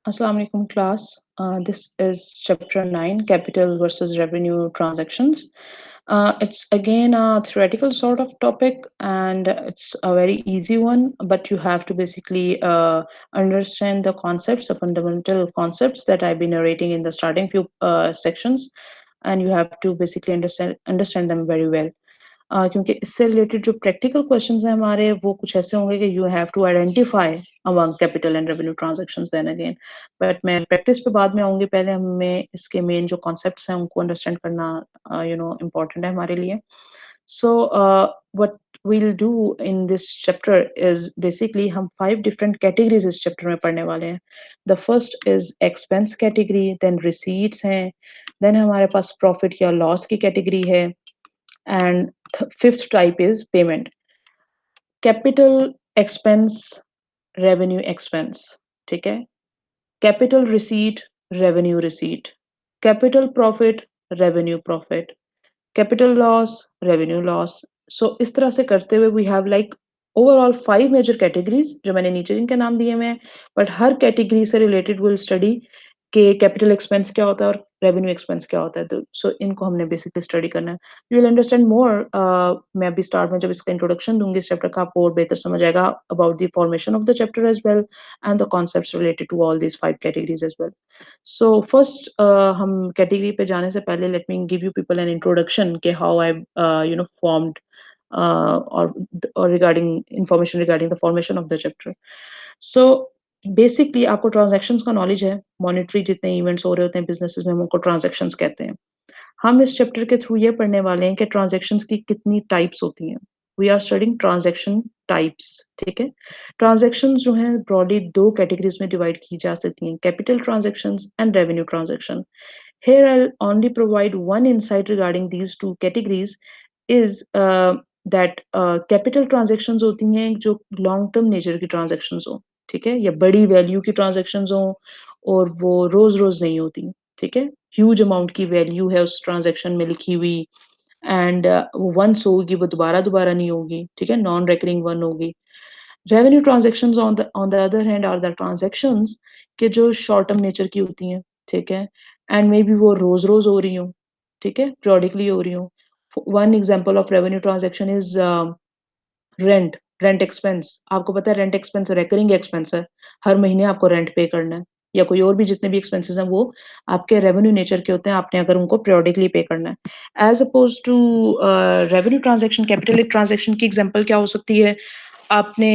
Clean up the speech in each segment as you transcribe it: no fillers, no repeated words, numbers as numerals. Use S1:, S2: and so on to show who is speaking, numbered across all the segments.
S1: Assalamu alaikum class. This is chapter 9, capital versus revenue transactions. It's again a theoretical sort of topic and it's a very easy one, but you have to basically understand the concepts, the fundamental concepts that I've been narrating in the starting few sections, and you have to basically understand them very well. क्योंकि इससे related जो practical questions हैं हमारे वो कुछ ऐसे होंगे कि you have to identify among capital and revenue transactions then again but मैं प्रैक्टिस पे बाद में आऊंगी पहले हमें इसके मेन जो कॉन्सेप्ट्स हैं उनको अंडरस्टैंड करना इम्पोर्टेंट है हमारे लिए so what we'll do in this chapter is basically हम 5 different categories इस chapter में पढ़ने वाले हैं the first is expense category then receipts हैं then हमारे पास profit या loss की category है and fifth type is payment capital expense revenue expense ठीक है capital receipt revenue receipt capital profit revenue profit capital loss revenue loss so इस तरह से करते हुए we have like overall 5 major categories जो मैंने नीचे जिनके नाम दिए हुए हैं बट हर कैटेगरी से रिलेटेड विल स्टडी कि कैपिटल एक्सपेंस क्या होता है और रेवेन्यू एक्सपेंस क्या होता है तो सो इनको हमने बेसिकली स्टडी करना है यू विल अंडरस्टैंड मोर मैं अभी स्टार्ट में जब इसका इंट्रोडक्शन दूंगी इस चैप्टर का आपको और बेहतर समझ आएगा about the formation of the chapter as well and the concepts related to all these 5 categories as well so first हम कैटेगरी पे जाने से पहले let me give you people an introduction के how I formed or regarding information regarding the formation of the chapter. So basically आपको transactions का knowledge है monetary जितने इवेंट्स हो रहे होते हैं बिजनेसेस में हम उनको ट्रांजैक्शंस कहते हैं हम इस चैप्टर के थ्रू ये पढ़ने वाले हैं कि ट्रांजैक्शंस की कितनी टाइप्स होती हैं we are studying transaction types ठीक है ट्रांजैक्शंस जो हैं ब्रॉडली 2 कैटेगरीज में डिवाइड की जा सकती हैं capital transactions and revenue transaction here I'll only provide one insight regarding these 2 categories is that capital transactions होती हैं जो long term nature की transactions हो ठीक है या बड़ी वैल्यू की ट्रांजेक्शन्स हो और वो रोज रोज नहीं होती ठीक है ह्यूज अमाउंट की वैल्यू है उस ट्रांजेक्शन में लिखी हुई एंड वो वंस होगी वो दोबारा दोबारा नहीं होगी ठीक है नॉन रेकरिंग वन होगी revenue transactions on the other hand are the transactions के जो शॉर्ट टर्म नेचर की होती हैं ठीक है एंड मे बी वो रोज रोज हो रही हो ठीक है periodically हो रही हो one example of revenue transaction is rent rent expense आपको पता है रेंट एक्सपेंस रेकरिंग एक्सपेंस है हर महीने आपको रेंट पे करना है या कोई और भी जितने भी एक्सपेंसेस हैं वो आपके रेवेन्यू नेचर के होते हैं आपने अगर उनको periodically पे करना है as opposed to revenue transaction capital transaction की एग्जांपल क्या हो सकती है आपने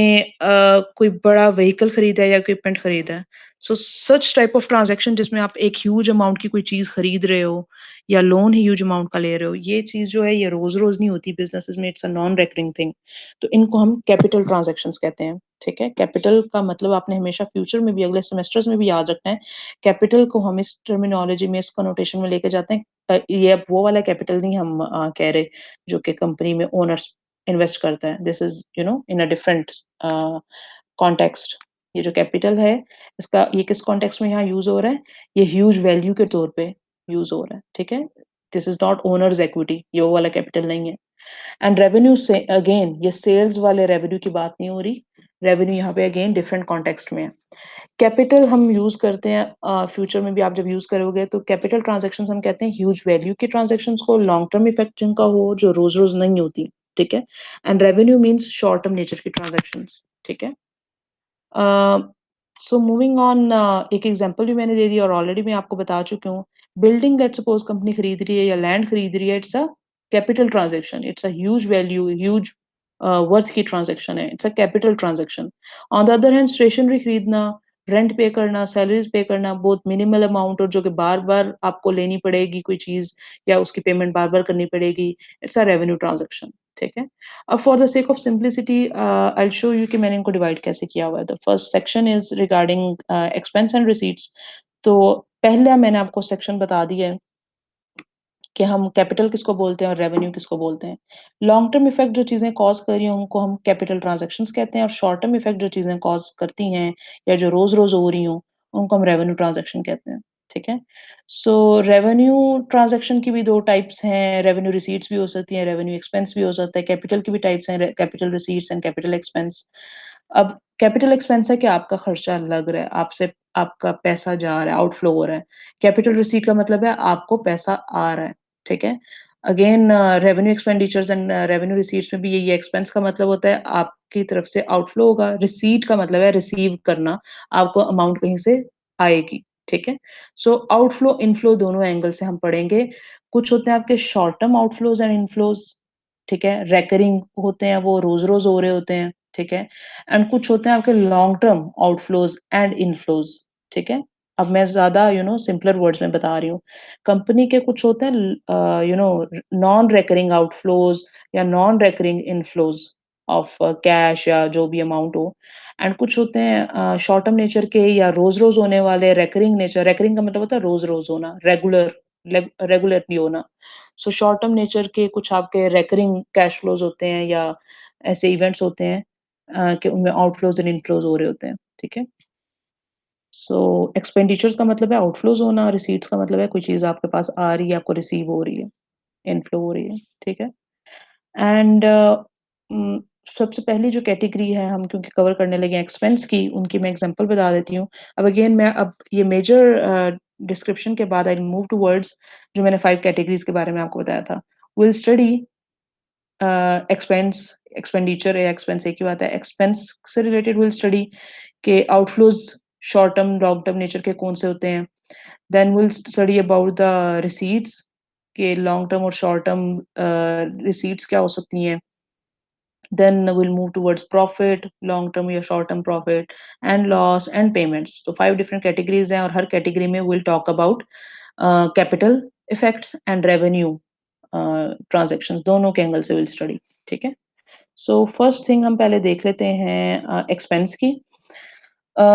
S1: कोई बड़ा व्हीकल खरीदा है या इक्विपमेंट खरीदा है सो सच टाइप ऑफ ट्रांजेक्शन जिसमें आप एक ह्यूज अमाउंट की कोई चीज खरीद रहे हो या लोन ह्यूज अमाउंट का ले रहे हो ये चीज जो है ये रोज रोज नहीं होती बिजनेसेस में it's a non recurring thing तो इनको हम कैपिटल ट्रांजैक्शंस कहते हैं ठीक है कैपिटल का मतलब आपने हमेशा फ्यूचर में भी अगले सेमेस्टर्स में भी याद रखना है कैपिटल को हम इस टर्मिनोलॉजी में इस कनोटेशन में लेके जाते हैं ये अब वो वाला कैपिटल नहीं हम कह रहे जो कि कंपनी में ओनर्स इन्वेस्ट करता है this is in a different context ये जो कैपिटल है इसका ये किस कॉन्टेक्स्ट में यहाँ यूज हो रहा है ये ह्यूज वैल्यू के तौर पे यूज हो रहा है ठीक है this is not owners equity ये वो वाला कैपिटल नहीं है एंड रेवेन्यू से अगेन ये सेल्स वाले रेवेन्यू की बात नहीं हो रही रेवेन्यू यहाँ पे अगेन डिफरेंट कॉन्टेक्स्ट में है कैपिटल हम यूज करते हैं फ्यूचर में भी आप जब यूज करोगे तो कैपिटल ट्रांजैक्शंस हम कहते हैं ह्यूज वैल्यू की ट्रांजैक्शंस को लॉन्ग टर्म इफेक्ट जिनका हो जो रोज रोज नहीं होती ठीक है and revenue means short term nature की ट्रांजैक्शंस ठीक है सो मूविंग ऑन एक एग्जांपल भी मैंने दे दिया और ऑलरेडी मैं आपको बता चुकी हूँ बिल्डिंग दैट सपोज कंपनी खरीद रही है या लैंड खरीद रही है it's a capital transaction it's a huge value huge worth की ट्रांजैक्शन है it's a capital transaction on the other hand stationery खरीदना रेंट पे करना सैलरीज पे करना बहुत मिनिमल अमाउंट और जो कि बार बार आपको लेनी पड़ेगी कोई चीज या उसकी पेमेंट बार बार करनी पड़ेगी इट्स अ रेवेन्यू ट्रांजैक्शन ठीक है अब for the sake of simplicity I show you कि मैंने इनको डिवाइड कैसे किया हुआ है the first section is regarding expense and receipts तो पहला मैंने आपको सेक्शन बता दिया है कि हम कैपिटल किसको बोलते हैं और रेवेन्यू किसको बोलते हैं लॉन्ग टर्म इफेक्ट जो चीजें कॉज कर रही हैं उनको हम कैपिटल ट्रांजैक्शंस कहते हैं और शॉर्ट टर्म इफेक्ट जो चीजें कॉज करती हैं या जो रोज रोज हो रही हों उनको हम रेवेन्यू ट्रांजैक्शन कहते हैं ठीक है सो रेवेन्यू ट्रांजैक्शन की भी 2 टाइप्स हैं रेवेन्यू रिसीट्स भी हो सकती हैं रेवेन्यू एक्सपेंस भी हो सकता है कैपिटल की भी टाइप्स हैं capital receipts and capital expense अब कैपिटल एक्सपेंस है कि आपका खर्चा लग रहा है आपसे आपका पैसा जा रहा है, आउटफ्लो हो रहा है। कैपिटल रिसीट का मतलब है आपको पैसा आ रहा है, ठीक है? Again revenue expenditures and revenue receipts में भी यही है, एक्सपेंस का मतलब होता है आपकी तरफ से आउटफ्लो होगा, रिसीट का मतलब है रिसीव करना, आपको अमाउंट कहीं से आएगी, ठीक है? सो आउटफ्लो, इनफ्लो दोनों एंगल से हम पढ़ेंगे। कुछ होते हैं आपके शॉर्ट टर्म आउटफ्लोज़ एंड इनफ्लोज़, ठीक है? रिकरिंग होते हैं, वो रोज़-रोज़ हो रहे होते हैं, ठीक है? एंड कुछ होते हैं आपके लॉन्ग टर्म आउटफ्लोज़ एंड इनफ्लोज़, ठीक है? अब मैं ज़्यादा सिंपलर वर्ड्स में बता रही हूँ। कंपनी के कुछ होते हैं नॉन रिकरिंग आउटफ्लोज़ या नॉन रिकरिंग इनफ्लोज़ ऑफ कैश या जो भी अमाउंट हो, एंड कुछ होते हैं शॉर्ट टर्म नेचर के या रोज़-रोज़ होने वाले रिकरिंग नेचर, रिकरिंग का मतलब होता है रोज़-रोज़ होना, रेगुलरली होना। सो शॉर्ट टर्म नेचर के कुछ आपके रिकरिंग कैश फ्लोज़ होते हैं या ऐसे इवेंट्स होते हैं कि उनमें आउटफ्लोज़ एंड इनफ्लोज़ हो रहे होते हैं, ठीक है? सो एक्सपेंडिचर्स का मतलब है आउटफ्लोज़ होना, रिसीट्स का मतलब है कोई चीज़ आपके पास आ रही है, आपको रिसीव हो रही है, इनफ्लो हो रही है, ठीक है? एंड उम, सबसे पहली जो कैटेगरी है हम क्योंकि कवर करने लगे हैं एक्सपेंस की, उनकी मैं एग्ज़ाम्पल बता देती हूँ। अब अगेन मैं अब ये मेजर डिस्क्रिप्शन के बाद आई विल मूव टुवर्ड्स जो मैंने 5 कैटेगरीज़ के बारे में आपको बताया था। विल स्टडी एक्सपेंस, एक्सपेंडिचर या एक्सपेंस एक ही बात है। एक्सपेंस से रिलेटेड विल स्टडी के outflows short term, long term nature के कौन से होते हैं। Then will study about the receipts के लॉन्ग टर्म और शॉर्ट टर्म रिसीट्स क्या हो सकती हैं। Then we'll move towards profit, long term या short term profit and loss and payments. तो 5 different categories हैं और हर category में we'll talk about capital effects and revenue transactions दोनों के एंगल से we'll study, ठीक है? So first thing हम पहले देख लेते हैं expense की। अ,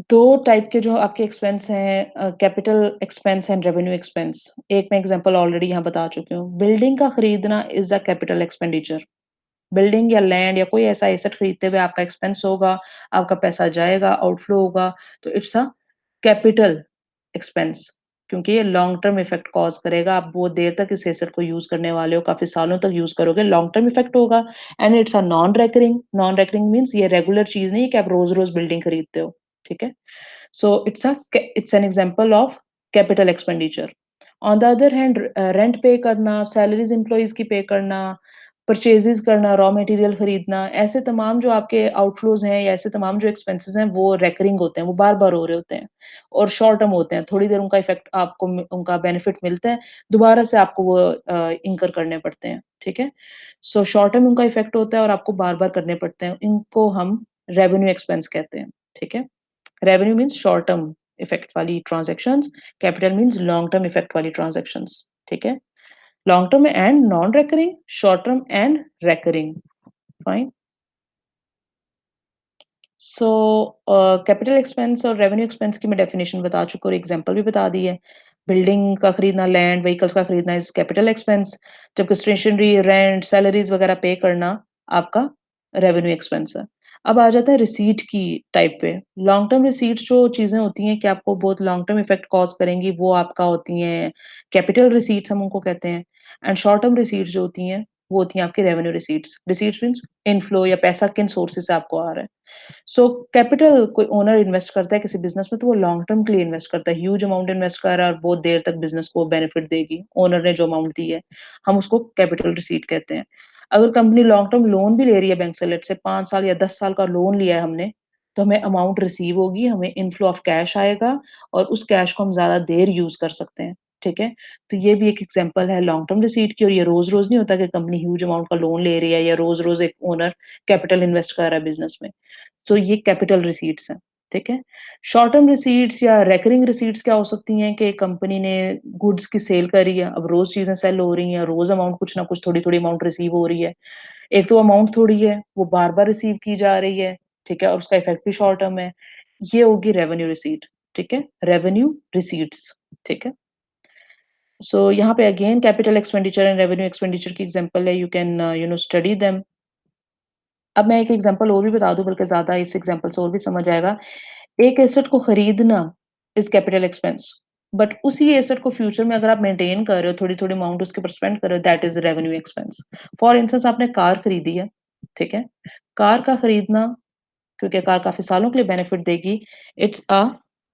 S1: 2 टाइप के जो आपके एक्सपेंस हैं capital expense and revenue expense. एक मैं एग्जांपल ऑलरेडी यहाँ बता चुकी हूँ। बिल्डिंग का खरीदना is a capital expenditure. Building या लैंड या कोई ऐसा एसेट खरीदते हुए आपका एक्सपेंस होगा, आपका पैसा जाएगा, आउटफ्लो होगा, तो इट्स अ कैपिटल एक्सपेंस क्योंकि ये लॉन्ग टर्म इफेक्ट कॉज़ करेगा। आप बहुत देर तक इस एसेट को यूज़ करने वाले हो, काफ़ी सालों तक यूज़ करोगे, लॉन्ग टर्म इफेक्ट होगा and it's a non recurring. Non recurring means ये रेगुलर चीज़ नहीं है कि आप रोज़-रोज़ बिल्डिंग खरीदते हो, ठीक है? So it's an example of capital expenditure. On the other hand, rent पे करना, सैलरीज़ एम्प्लॉइज़ की पे करना, परचेज़ेज़ करना, रॉ मटेरियल खरीदना, ऐसे तमाम जो आपके आउटफ्लोज़ हैं या ऐसे तमाम जो एक्सपेंसेस हैं, वो रेकरिंग होते हैं, वो बार-बार हो रहे होते हैं और शॉर्ट टर्म होते हैं। थोड़ी देर उनका इफ़ेक्ट आपको उनका बेनिफिट मिलता है, दोबारा से आपको वो इनकर करने पड़ते हैं, ठीक है? सो शॉर्ट टर्म उनका इफ़ेक्ट होता है और आपको बार-बार करने पड़ते हैं। इनको हम रेवेन्यू एक्सपेंस कहते हैं, ठीक है? Revenue means short term effect वाली transactions, capital means long term effect वाली ट्रांज़ैक्शंस, ठीक है? Long term and non recurring, short term and recurring, fine? So capital expense और रेवेन्यू एक्सपेंस की मैं डेफिनिशन बता चुकी हूँ और एग्जांपल भी बता दी है। बिल्डिंग का खरीदना, लैंड, व्हीकल्स का खरीदना इज़ कैपिटल एक्सपेंस, जबकि स्टेशनरी, रेंट, सैलरीज़ वगैरह पे करना आपका रेवेन्यू एक्सपेंस है। अब आ जाता है रिसीट की टाइप पे। लॉन्ग टर्म रिसीट्स जो चीज़ें होती हैं कि आपको बहुत लॉन्ग टर्म इफेक्ट कॉज़ करेंगी, वो आपका होती हैं कैपिटल रिसीट्स हम उनको कहते हैं एंड शॉर्ट टर्म रिसीट्स जो होती हैं, वो होती हैं आपकी revenue receipts. Receipts means inflow या पैसा किन सोर्सेज़ से आपको आ रहा है। सो कैपिटल कोई ओनर इन्वेस्ट करता है किसी बिज़नेस में तो वो लॉन्ग टर्म के लिए इन्वेस्ट करता है। ह्यूज अमाउंट इन्वेस्ट कर रहा है और बहुत देर तक बिज़नेस को बेनिफिट देगी। ओनर ने जो अमाउंट दी है, हम उसको कैपिटल रिसीट कहते हैं। अगर कंपनी लॉन्ग टर्म लोन भी ले रही है बैंक से लेट्स से 5 साल या 10 साल का लोन लिया है हमने, तो हमें अमाउंट रिसीव होगी, हमें इनफ्लो ऑफ कैश आएगा और उस कैश को हम ज़्यादा देर यूज़ कर सकते हैं। ठीक है? तो ये भी एक एग्ज़ाम्पल है लॉन्ग टर्म रिसीट की और ये रोज़-रोज़ नहीं होता कि कंपनी ह्यूज अमाउंट का लोन ले रही है या रोज़-रोज़ एक ओनर कैपिटल इन्वेस्ट कर रहा है बिज़नेस में। तो ये कैपिटल रिसीट्स हैं, ठीक है? शॉर्ट टर्म रिसीट्स या रेकरिंग रिसीट्स क्या हो सकती हैं कि कंपनी ने गुड्स की सेल करी है, अब रोज़ चीज़ें सेल हो रही हैं, रोज़ अमाउंट कुछ ना कुछ थोड़ी-थोड़ी अमाउंट रिसीव हो रही है। एक तो अमाउंट थोड़ी है, वो बार-बार रिसीव की जा रही है, ठीक है? और उसका इफ़ेक्ट भी शॉर्ट टर्म है। ये होगी रेवेन्यू रिसीट, ठीक है? रेवेन्यू रिसीट्स, ठीक है? सो यहाँ पे again capital expenditure and revenue expenditure की एग्ज़ाम्पल है, यू कैन स्टडी देम। अब मैं एक एग्ज़ाम्पल और भी बता दूँ बल्कि ज़्यादा इस एग्ज़ाम्पल से और भी समझ आएगा। एक एसेट को खरीदना इज़ कैपिटल एक्सपेंस, बट उसी एसेट को फ्यूचर में अगर आप मेंटेन कर रहे हो, थोड़ी-थोड़ी अमाउंट उसके ऊपर स्पेंड कर रहे हो, that is revenue expense. For instance आपने कार खरीदी है, ठीक है? कार का खरीदना क्योंकि कार काफ़ी सालों के लिए बेनिफिट देगी, इट्स अ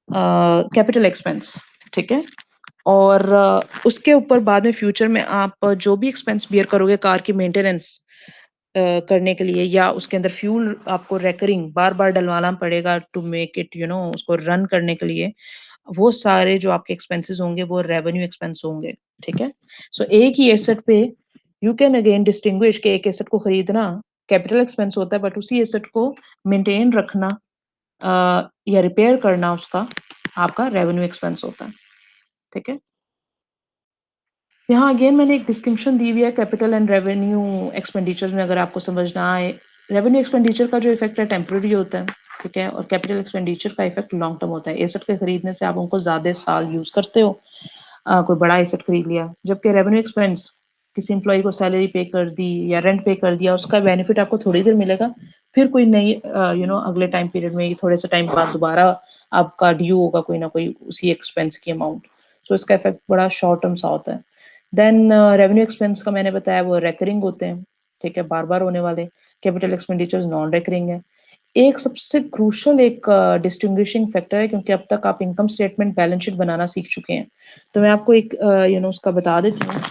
S1: कैपिटल एक्सपेंस, ठीक है। और उसके ऊपर बाद में फ्यूचर में आप जो भी एक्सपेंस बियर करोगे कार की मेंटेनेंस करने के लिए, या उसके अंदर फ्यूल आपको रेकरिंग बार बार डलवाना पड़ेगा टू मेक इट उसको रन करने के लिए, वो सारे जो आपके एक्सपेंसेस होंगे वो रेवेन्यू एक्सपेंस होंगे, ठीक है। सो एक ही एसेट पे यू कैन अगेन डिस्टिंग्विश के एक एसेट को खरीदना कैपिटल एक्सपेंस होता है, बट उसी एसेट को मेंटेन रखना या रिपेयर करना उसका आपका रेवेन्यू एक्सपेंस होता है, ठीक है। यहाँ अगेन मैंने एक डिस्टिंक्शन दी हुई है कैपिटल एंड रेवेन्यू एक्सपेंडिचर में, अगर आपको समझना आए। रेवेन्यू एक्सपेंडिचर का जो इफेक्ट है टेम्पररी होता है, ठीक है, और कैपिटल एक्सपेंडिचर का इफेक्ट लॉन्ग टर्म होता है। एसेट के खरीदने से आप उनको ज्यादा साल यूज करते हो, कोई बड़ा एसेट खरीद लिया, जबकि रेवेन्यू एक्सपेंस किसी एम्प्लॉय को सैलरी पे कर दी या रेंट पे कर दिया, उसका बेनिफिट आपको थोड़ी देर मिलेगा, फिर कोई नई अगले टाइम पीरियड में थोड़े से टाइम बाद दोबारा आपका ड्यू होगा कोई ना कोई उसी एक्सपेंस की अमाउंट। सो इसका इफेक्ट बड़ा शॉर्ट टर्म सा होता है। देन रेवेन्यू एक्सपेंस का मैंने बताया वो रेकरिंग होते हैं, ठीक है, बार बार होने वाले। कैपिटल एक्सपेंडिचर्स नॉन रेकरिंग है। एक सबसे क्रूशल एक डिस्टिंग्विशिंग फैक्टर है, क्योंकि अब तक आप इनकम स्टेटमेंट बैलेंस शीट बनाना सीख चुके हैं, तो मैं आपको एक उसका बता देती हूँ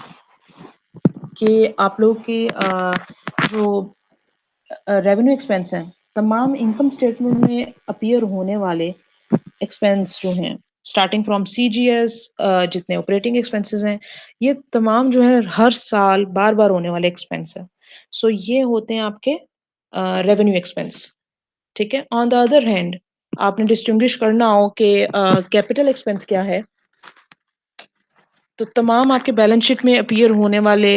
S1: कि आप लोग की जो रेवेन्यू एक्सपेंस हैं, तमाम इनकम स्टेटमेंट में अपीयर होने वाले एक्सपेंस जो हैं, स्टार्टिंग फ्रॉम सीजीएस, जितने ऑपरेटिंग एक्सपेंसेस हैं, ये तमाम जो है हर साल बार बार होने वाले एक्सपेंस है। सो ये होते हैं आपके रेवेन्यू एक्सपेंस, ठीक है। ऑन द अदर हैंड आपने डिस्टिंग्विश करना हो कि कैपिटल एक्सपेंस क्या है, तो तमाम आपके बैलेंस शीट में अपीयर होने वाले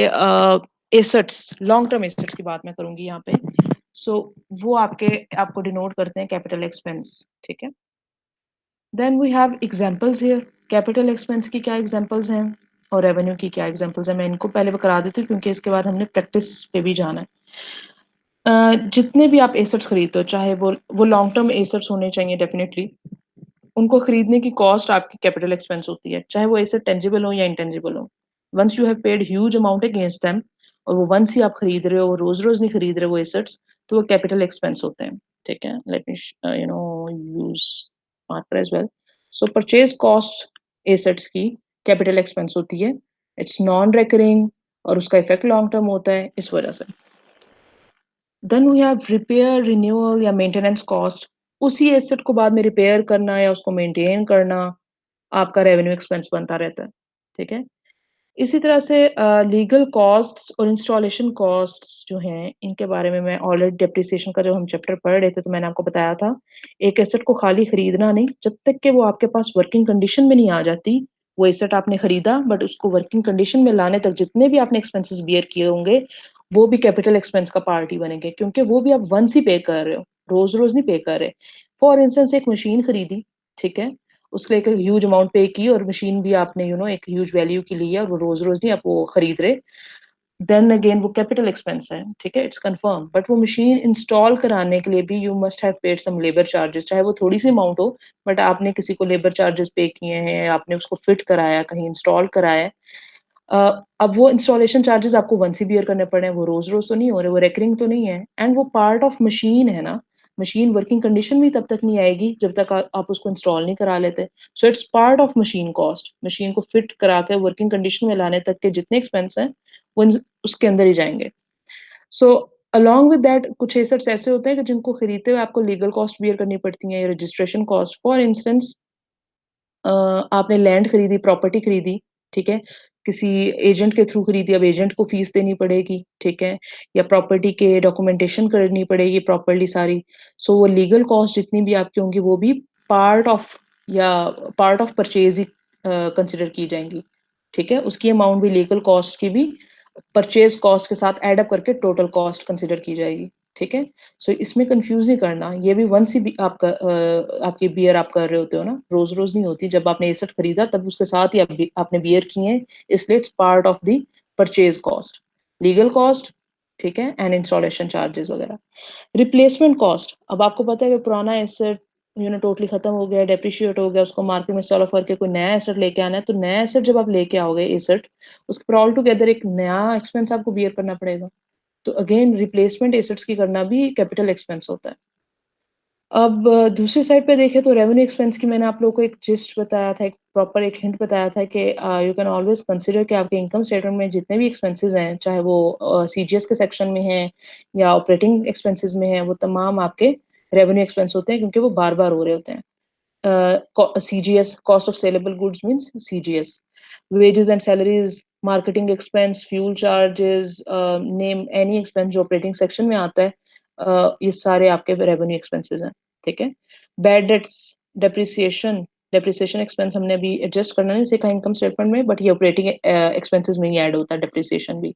S1: एसेट्स, लॉन्ग टर्म एसेट्स की बात मैं करूंगी यहाँ पे, सो वो आपको डिनोट करते हैं कैपिटल एक्सपेंस, ठीक है। Then we have examples here. Capital expense की क्या एग्जांपल्स हैं और रेवेन्यू की क्या एग्जांपल्स हैं, मैं इनको पहले करा देती हूँ क्योंकि इसके बाद हमने प्रैक्टिस पे भी जाना है। जितने भी आप एसेट्स खरीदते हो, चाहे वो लॉन्ग टर्म एसेट्स होने चाहिए डेफिनेटली, उनको खरीदने की कॉस्ट आपकी कैपिटल एक्सपेंस होती है, चाहे वो एसेट टेंजिबल हो या इंटेंजिबल हो। Once you have paid huge amount against them, और वो वंस ही आप खरीद रहे हो, रोज रोज नहीं खरीद रहे वो एसेट्स, तो वो कैपिटल एक्सपेंस होते हैं, ठीक है। Let me use marker as well. सो परचेज कॉस्ट एसेट्स की कैपिटल एक्सपेंस होती है, इट्स नॉन रेकरिंग और उसका इफेक्ट लॉन्ग टर्म होता है इस वजह से। Then we have repair, renewal या मेंटेनेंस कॉस्ट। उसी एसेट को बाद में रिपेयर करना या उसको मेंटेन करना आपका रेवेन्यू एक्सपेंस बनता रहता है, ठीक है। इसी तरह से लीगल कॉस्ट्स और इंस्टॉलेशन कॉस्ट्स जो हैं, इनके बारे में मैं ऑलरेडी डेप्रिसिएशन का जब हम चैप्टर पढ़ रहे थे तो मैंने आपको बताया था, एक एसेट को खाली खरीदना नहीं, जब तक कि वो आपके पास वर्किंग कंडीशन में नहीं आ जाती। वो एसेट आपने खरीदा बट उसको वर्किंग कंडीशन में लाने तक जितने भी आपने एक्सपेंसेस बियर किए होंगे, वो भी कैपिटल एक्सपेंस का पार्ट ही बनेंगे, क्योंकि वो भी आप वंस ही पे कर रहे हो, रोज रोज नहीं पे कर रहे। फॉर इंस्टेंस एक मशीन खरीदी, ठीक है, उसके लिए एक ह्यूज अमाउंट पे की और मशीन भी आपने एक ह्यूज वैल्यू की ली है और वो रोज रोज नहीं आप वो खरीद रहे, देन अगेन वो कैपिटल एक्सपेंस है, ठीक है, इट्स कंफर्म। बट वो मशीन इंस्टॉल कराने के लिए भी you must have paid some labour charges, चाहे वो थोड़ी सी अमाउंट हो, बट आपने किसी को लेबर चार्जेस पे किए हैं, आपने उसको फिट कराया, कहीं इंस्टॉल कराया है। अब वो इंस्टॉलेशन चार्जेस आपको वंस ही बियर करने पड़े हैं, वो रोज रोज तो नहीं हो रहे, वो रेकरिंग तो नहीं है, एंड वो पार्ट ऑफ मशीन है ना। मशीन वर्किंग कंडीशन में तब तक नहीं आएगी जब तक आप उसको इंस्टॉल नहीं करा लेते। So it's part of machine cost. Machine को फिट करा के वर्किंग कंडीशन में लाने तक के जितने एक्सपेंस हैं वो उसके अंदर ही जाएंगे। सो अलॉन्ग विद दैट कुछ एसेट्स ऐसे होते हैं कि जिनको खरीदते हुए आपको लीगल कॉस्ट बियर करनी पड़ती है, रजिस्ट्रेशन कॉस्ट। फॉर इंस्टेंस आपने लैंड खरीदी, प्रॉपर्टी खरीदी, ठीक है, किसी एजेंट के थ्रू खरीदी, अब एजेंट को फीस देनी पड़ेगी, ठीक है, या प्रॉपर्टी के डॉक्यूमेंटेशन करनी पड़ेगी प्रॉपर्ली सारी। सो वो लीगल कॉस्ट जितनी भी आपकी होंगी वो भी पार्ट ऑफ या part of purchase he consider की जाएंगी, ठीक है। उसकी अमाउंट भी लीगल कॉस्ट की भी परचेज कॉस्ट के साथ ऐड अप करके टोटल कॉस्ट कंसिडर की जाएगी, ठीक है। सो इसमें कंफ्यूज नहीं करना, ये भी वंस ही भी आपका आपकी बियर आप कर रहे होते हो ना, रोज रोज नहीं होती। जब आपने एसेट खरीदा तब उसके साथ ही आपने बियर किए हैं, इसलिए it's part of the purchase cost, legal cost, ठीक है, एंड इंस्टॉलेशन चार्जेस वगैरह। रिप्लेसमेंट कॉस्ट, अब आपको पता है कि पुराना एसेट टोटली खत्म हो गया, डेप्रिशिएट हो गया, उसको मार्केट में सेल ऑफ करके कोई नया एसेट लेके आना है, तो नया एसेट जब आप लेके आओगे एसेट, उसके पर ऑल टुगेदर एक नया एक्सपेंस आपको बियर करना पड़ेगा। तो अगेन रिप्लेसमेंट एसेट्स की करना भी कैपिटल एक्सपेंस होता है। अब दूसरी साइड पे देखें तो रेवेन्यू एक्सपेंस की मैंने आप लोगों को एक जिस्ट बताया था, एक प्रॉपर एक हिंट बताया था कि यू कैन ऑलवेज़ कंसिडर कि आपके इनकम स्टेटमेंट में जितने भी एक्सपेंसेस हैं, चाहे वो सीजीएस के सेक्शन में हैं या ऑपरेटिंग एक्सपेंसेस में हैं, वो तमाम आपके रेवेन्यू एक्सपेंस होते हैं क्योंकि वो बार-बार हो रहे होते हैं। CGS, cost of saleable goods means CGS. Wages and salaries, marketing expense, fuel charges, name any expense जो ऑपरेटिंग सेक्शन में आता है, ये सारे आपके रेवेन्यू एक्सपेंसेस हैं, ठीक है? Bad debts, depreciation, depreciation expense हमने अभी एडजस्ट करना नहीं सीखा इनकम स्टेटमेंट में, बट ये ऑपरेटिंग एक्सपेंसेस में ही ऐड होता है डेप्रिसिएशन भी।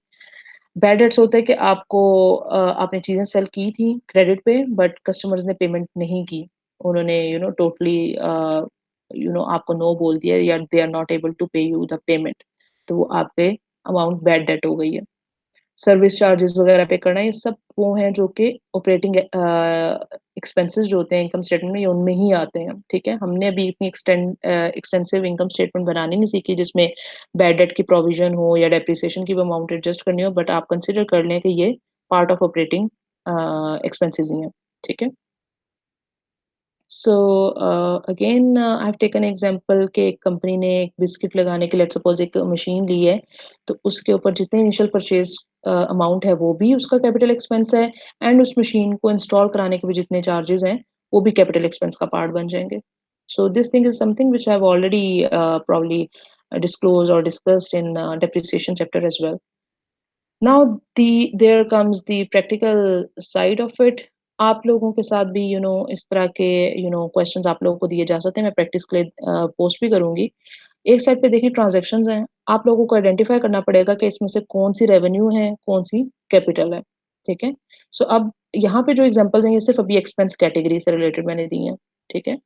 S1: बैड डेट्स होता है कि आपको आपने चीज़ें सेल की थी क्रेडिट पे, बट कस्टमर्स ने पेमेंट नहीं की। उन्होंने टोटली आपको नो बोल दिया या they are not able to pay you the payment, तो वो आप पे अमाउंट बैड डेट हो गई है। सर्विस चार्जेस वगैरह पे करना, ये सब वो हैं जो कि ऑपरेटिंग एक्सपेंसेस जो होते हैं इनकम स्टेटमेंट में, ये उनमें ही आते हैं, ठीक है? हमने अभी इतनी एक्सटेंसिव इनकम स्टेटमेंट बनानी नहीं सीखी जिसमें बैड डेट की प्रोविजन हो या डेप्रिसिएशन की भी अमाउंट एडजस्ट करनी हो, बट आप कंसिडर कर लें कि ये पार्ट ऑफ ऑपरेटिंग एक्सपेंसेस ही हैं, ठीक है? So again I have taken example कि एक कंपनी ने एक बिस्किट लगाने के लिए लेट्स सपोज एक मशीन ली है, तो उसके ऊपर जितने इनिशियल परचेज अमाउंट है वो भी उसका कैपिटल एक्सपेंस है, एंड उस मशीन को इंस्टॉल कराने के भी जितने चार्जेस हैं वो भी कैपिटल एक्सपेंस का पार्ट बन जाएंगे। So this thing is something which I have already probably disclosed or discussed in depreciation chapter as well. Now there comes the practical side of it. आप लोगों के साथ भी इस तरह के क्वेश्चंस आप लोगों को दिए जा सकते हैं, मैं प्रैक्टिस के लिए पोस्ट भी करूँगी। एक साइड पे देखिए ट्रांज़ैक्शंस हैं, आप लोगों को आइडेंटिफ़ाई करना पड़ेगा कि इसमें से कौन-सी रेवेन्यू है, कौन-सी कैपिटल है, ठीक है? सो अब यहाँ पे जो एग्ज़ाम्पल्स हैं ये सिर्फ़ अभी एक्सपेंस कैटेगरी से रिलेटेड मैंने दी हैं, ठीक है?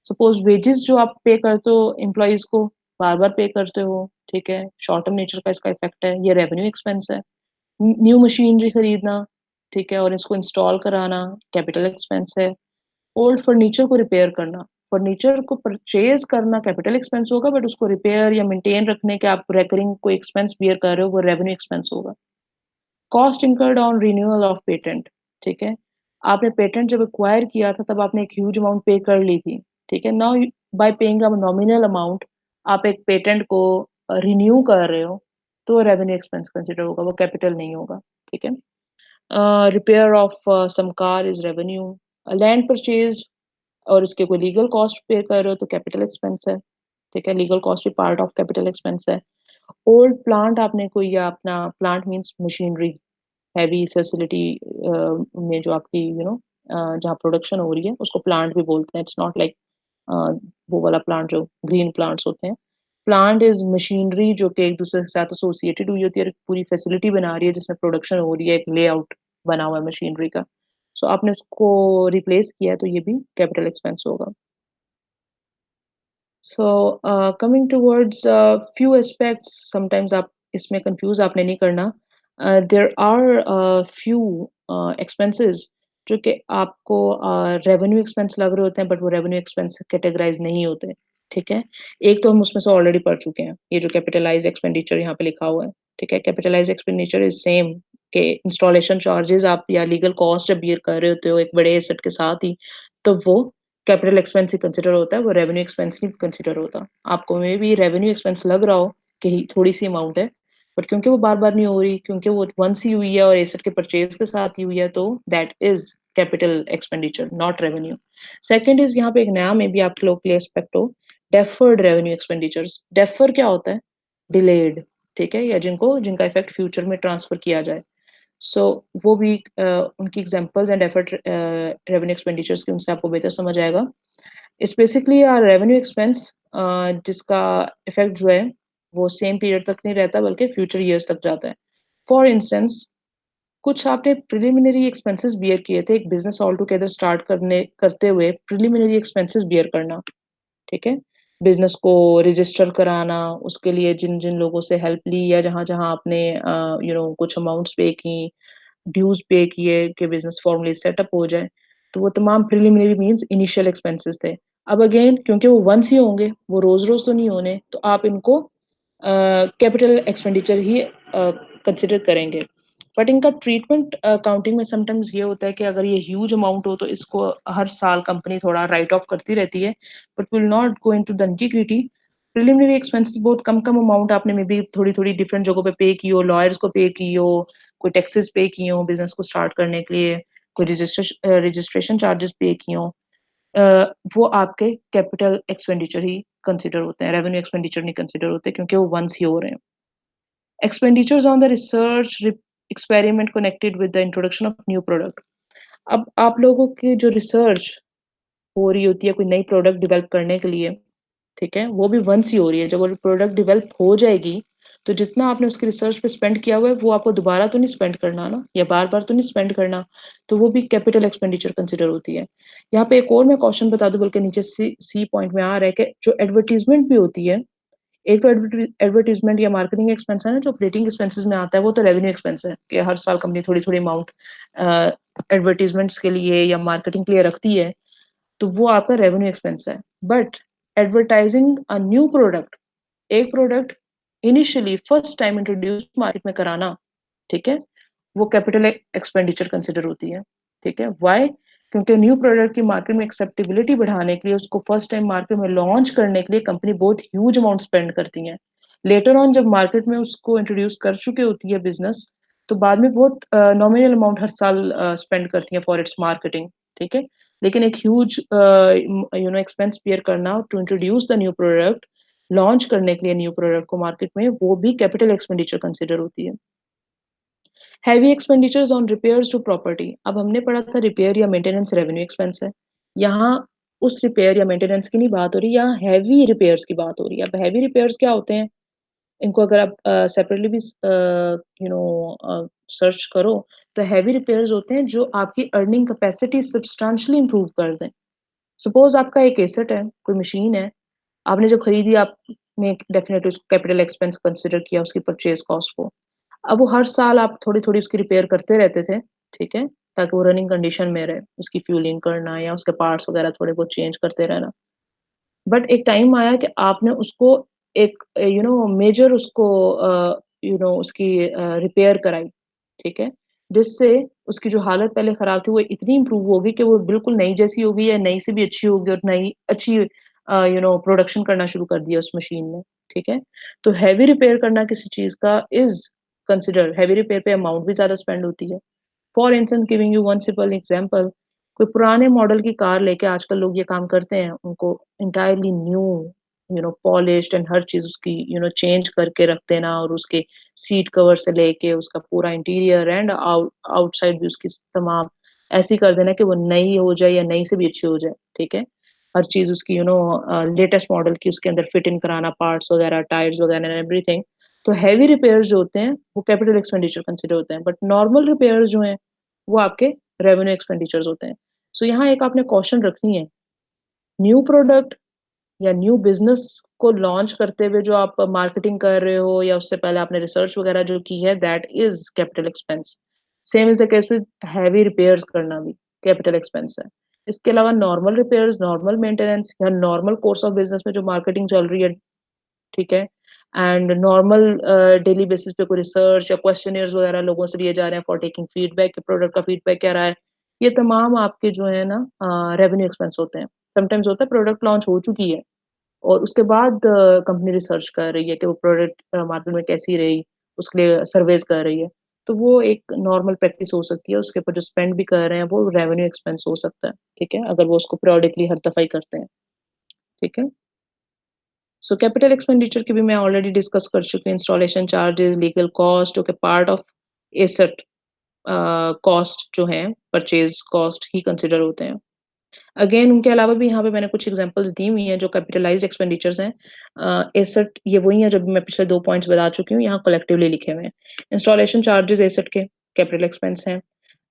S1: सपोज़ वेजेस जो आप पे करते हो एम्प्लॉइज़ को, बार-बार पे करते हो, ठीक है? शॉर्ट टर्म नेचर का इसका इफ़ेक्ट है, ये रेवेन्यू एक्सपेंस है। न्यू मशीनरी खरीदना, ठीक है? और इसको इंस्टॉल कराना, कैपिटल एक्सपेंस है। ओल्ड फर्नीचर को रिपेयर करना, फर्नीचर को परचेज़ करना कैपिटल एक्सपेंस होगा, बट उसको रिपेयर या मेंटेन रखने के आप रिकरिंग कोई एक्सपेंस बियर कर रहे हो, वो रेवेन्यू एक्सपेंस होगा। Cost incurred on renewal of patent, ठीक है? आपने पेटेंट जब एक्वायर किया था तब आपने एक ह्यूज अमाउंट पे कर ली थी, ठीक है? Now bye paying a nominal amount आप एक पेटेंट को रिन्यू कर रहे हो, तो रेवेन्यू एक्सपेंस कंसिडर होगा, वो कैपिटल नहीं होगा, ठीक है? Repair of some car is revenue. Land purchased और उसके कोई लीगल कॉस्ट पे कर रहे हो तो कैपिटल एक्सपेंस है, ठीक है? लीगल कॉस्ट भी पार्ट ऑफ कैपिटल एक्सपेंस है। ओल्ड प्लांट आपने कोई या अपना plant means machinery, heavy facility में जो आपकी जहाँ प्रोडक्शन हो रही है उसको प्लांट भी बोलते हैं। इट्स नॉट लाइक अ, वो वाला प्लांट जो ग्रीन प्लांट्स होते हैं। प्लांट इज़ मशीनरी जो कि एक-दूसरे के साथ एसोसिएटेड हुई होती है और एक पूरी फैसिलिटी बना रही है जिसमें प्रोडक्शन हो रही है, एक लेआउट बना हुआ है मशीनरी का। सो आपने उसको रिप्लेस किया है तो ये भी कैपिटल एक्सपेंस होगा। So coming towards few aspects sometimes आप इसमें कंफ्यूज आपने नहीं करना। देयर आर few एक्सपेंसेस जो कि आपको रेवेन्यू एक्सपेंस लग रहे होते हैं बट वो रेवेन्यू एक्सपेंस कैटेगराइज नहीं होते, ठीक है? एक तो हम उसमें से ऑलरेडी पढ़ चुके हैं, ये जो कैपिटलाइज एक्सपेंडिचर यहाँ पे लिखा हुआ है, ठीक है? कैपिटलाइज एक्सपेंडिचर इज सेम के इंस्टॉलेशन चार्जेस आप या लीगल कॉस्ट जब बियर कर रहे होते हो एक बड़े एसेट के साथ ही, तो वो कैपिटल एक्सपेंस ही कंसिडर होता है, वो रेवेन्यू एक्सपेंस नहीं कंसिडर होता। आपको मे बी रेवेन्यू एक्सपेंस लग रहा हो कि थोड़ी-सी अमाउंट है, बट क्योंकि वो बार-बार नहीं हो रही, क्योंकि वो वन्स ही हुई है और एसेट के परचेज़ के साथ ही हुई है, तो that is capital expenditure, not revenue. Second is यहाँ पे एक नया मे बी आप लोग के लिए एस्पेक्ट हो, डेफर्ड रेवेन्यू एक्सपेंडिचर्स। डेफर क्या होता है? डिलेड, ठीक है? या जिनका इफेक्ट फ्यूचर में ट्रांसफर किया जाए। सो वो भी उनकी examples and effort revenue expenditures की उनसे आपको बेहतर समझ आएगा। इट्स बेसिकली रेवेन्यू एक्सपेंस जिसका इफेक्ट जो है वो सेम पीरियड तक नहीं रहता बल्कि फ्यूचर ईयर्स तक जाता है। फॉर इंस्टेंस कुछ आपने प्रिलिमिनरी एक्सपेंसेस बियर किए थे एक बिजनेस ऑल टुगेदर स्टार्ट करते हुए प्रिलिमिनरी एक्सपेंसेस बियर करना, ठीक है? बिज़नेस को रजिस्टर कराना, उसके लिए जिन-जिन लोगों से हेल्प ली या जहाँ-जहाँ आपने कुछ अमाउंट्स पे की, ड्यूज़ पे किए कि बिज़नेस फॉर्मली सेटअप हो जाए, तो वो तमाम प्रिलिमिनरी मीन्स इनिशियल एक्सपेंसेस थे। अब अगेन क्योंकि वो वन्स ही होंगे, वो रोज़-रोज़ तो नहीं होने, तो आप इनको कैपिटल एक्सपेंडिचर ही कंसिडर करेंगे। बट इनका ट्रीटमेंट अकाउंटिंग में समटाइम्स ये होता है कि अगर ये ह्यूज अमाउंट हो तो इसको हर साल कंपनी थोड़ा राइट ऑफ करती रहती है, but will not go into the nitty-gritty. Preliminary expenses बहुत कम-कम अमाउंट आपने मे बी थोड़ी-थोड़ी डिफरेंट जगहों पे पे की हो, लॉयर्स को पे की हो, कोई टैक्सेस पे किए हो बिज़नेस को स्टार्ट करने के लिए, कोई रजिस्ट्रेशन चार्जेस पे किए हों, वो आपके कैपिटल एक्सपेंडिचर ही कंसिडर होते हैं, रेवेन्यू एक्सपेंडिचर नहीं कंसिडर होते क्योंकि वो वंस ही हो रहे हैं। Expenditures on the research experiment connected with the introduction of new product। अब आप लोगों की जो रिसर्च हो रही होती है कोई नई प्रोडक्ट डेवलप करने के लिए, ठीक है? वो भी वंस ही हो रही है। जब वो प्रोडक्ट डेवलप हो जाएगी, तो जितना आपने उसकी रिसर्च पे स्पेंड किया हुआ है, वो आपको दोबारा तो नहीं स्पेंड करना ना, या बार-बार तो नहीं स्पेंड करना, तो वो भी कैपिटल एक्सपेंडिचर कंसिडर होती है। यहाँ पे एक और मैं कॉशन बता दूँ बल्कि नीचे सी सी पॉइंट में आ रहा है कि जो एडवर्टाइज़मेंट भी होती है, एक तो एडवर्टाइज़मेंट या मार्केटिंग एक्सपेंस है ना, जो ऑपरेटिंग एक्सपेंसेस में आता है, वो तो रेवेन्यू एक्सपेंस है कि हर साल कंपनी थोड़ी-थोड़ी अमाउंट अ, एडवर्टाइज़मेंट्स के लिए या मार्केटिंग के लिए रखती है, तो वो आपका रेवेन्यू एक्सपेंस है। But advertising a new product, एक product initially first time introduce market में कराना, ठीक है? वो कैपिटल एक्सपेंडिचर कंसिडर होती है, ठीक है? व्हाई? क्योंकि न्यू प्रोडक्ट की मार्केट में एक्सेप्टेबिलिटी बढ़ाने के लिए, उसको फर्स्ट टाइम मार्केट में लॉन्च करने के लिए कंपनी बहुत ह्यूज अमाउंट स्पेंड करती हैं। लेटर ऑन जब मार्केट में उसको इंट्रोड्यूस कर चुकी होती है बिज़नेस, तो बाद में बहुत नॉमिनल अमाउंट हर साल स्पेंड करती हैं फॉर इट्स मार्केटिंग, ठीक है? लेकिन एक ह्यूज एक्सपेंस बियर करना to introduce the new product, launch करने के लिए न्यू प्रोडक्ट को मार्केट में, वो भी कैपिटल एक्सपेंडिचर कंसिडर होती है। Heavy expenditures on repairs to property. अब हमने पढ़ा था रिपेयर या मेंटेनेंस रेवेन्यू एक्सपेंस है। यहाँ उस रिपेयर या मेंटेनेंस की नहीं बात हो रही, यहाँ हेवी रिपेयर्स की बात हो रही है। अब हेवी रिपेयर्स क्या होते हैं? इनको अगर आप सेपरेटली भी सर्च करो, तो हेवी रिपेयर्स होते हैं जो आपकी अर्निंग कैपेसिटी सब्सटेंशियली इम्प्रूव कर दें। सपोज़ आपका एक एसेट है, कोई मशीन है, आपने जब खरीदी आपने डेफिनेटली उसको कैपिटल एक्सपेंस कंसिडर किया उसकी परचेज़ कॉस्ट को। अब वो हर साल आप थोड़ी-थोड़ी उसकी रिपेयर करते रहते थे, ठीक है? ताकि वो रनिंग कंडीशन में रहे, उसकी फ्यूलिंग करना या उसके पार्ट्स वगैरह थोड़े बहुत चेंज करते रहना। बट एक टाइम आया कि आपने उसको एक मेजर उसको उसकी रिपेयर कराई, ठीक है? जिससे उसकी जो हालत पहले खराब थी वो इतनी इम्प्रूव हो गई कि वो बिल्कुल नई जैसी हो गई या नई से भी अच्छी हो गई और नई अच्छी प्रोडक्शन करना शुरू कर दिया उस मशीन ने, ठीक है? तो हेवी रिपेयर करना किसी चीज़ का इज़ कंसिडर्ड, हेवी रिपेयर पे अमाउंट भी ज़्यादा स्पेंड होती है। For instance giving you one simple example, कोई पुराने मॉडल की कार लेके आजकल लोग ये काम करते हैं, उनको एंटायरली न्यू पॉलिश्ड एंड हर चीज़ उसकी चेंज करके रख देना और उसके सीट कवर से लेके उसका पूरा इंटीरियर एंड आउटसाइड भी उसकी तमाम ऐसी कर देना कि वो नई हो जाए या नई से भी अच्छी हो जाए, ठीक है? हर चीज़ उसकी लेटेस्ट मॉडल की उसके अंदर फिट इन कराना पार्ट्स वगैरह, टायर्स वगैरह एंड एवरीथिंग। तो हेवी रिपेयर्स जो होते हैं, वो कैपिटल एक्सपेंडिचर कंसिडर होते हैं, बट नॉर्मल रिपेयर्स जो हैं, वो आपके रेवेन्यू एक्सपेंडिचर्स होते हैं। सो यहाँ एक आपने कॉशन रखनी है, न्यू प्रोडक्ट या न्यू बिज़नेस को लॉन्च करते हुए जो आप मार्केटिंग कर रहे हो या उससे पहले आपने रिसर्च वगैरह जो की है, that is capital expense. Same is the case with heavy repairs करना भी कैपिटल एक्सपेंस है। इसके अलावा नॉर्मल रिपेयर्स, नॉर्मल मेंटेनेंस या नॉर्मल कोर्स ऑफ बिज़नेस में जो मार्केटिंग चल रही है, ठीक है? एंड नॉर्मल डेली बेसिस पे कोई रिसर्च या क्वेश्चनियर्स वगैरह लोगों से लिए जा रहे हैं फॉर टेकिंग फीडबैक कि प्रोडक्ट का फीडबैक क्या रहा है। ये तमाम आपके जो है ना रेवेन्यू एक्सपेंस होते हैं। समटाइम्स होता है प्रोडक्ट लॉन्च हो चुकी है और उसके बाद कंपनी रिसर्च कर रही है कि वो प्रोडक्ट मार्केट में कैसी रही, उसके लिए सर्वेज़ कर रही है। तो वो एक नॉर्मल प्रैक्टिस हो सकती है, उसके ऊपर जो स्पेंड भी कर रहे हैं वो रेवेन्यू एक्सपेंस हो सकता है, ठीक है? अगर वो उसको periodically हर दफ़ा ही करते हैं, ठीक है? सो कैपिटल एक्सपेंडिचर की भी मैं ऑलरेडी डिस्कस कर चुकी हूँ, installation charges, legal cost, okay, part of asset cost जो है, परचेज़ कॉस्ट ही कंसिडर होते हैं। अगेन उनके अलावा भी यहाँ पे मैंने कुछ एग्ज़ाम्पल्स दी हुई हैं जो कैपिटलाइज़्ड एक्सपेंडिचर्स हैं। एसेट ये वही है जो मैं पिछले 2 पॉइंट्स बता चुकी हूँ, यहाँ कलेक्टिवली लिखे हुए हैं। इंस्टॉलेशन चार्जेस एसेट के कैपिटल एक्सपेंस हैं।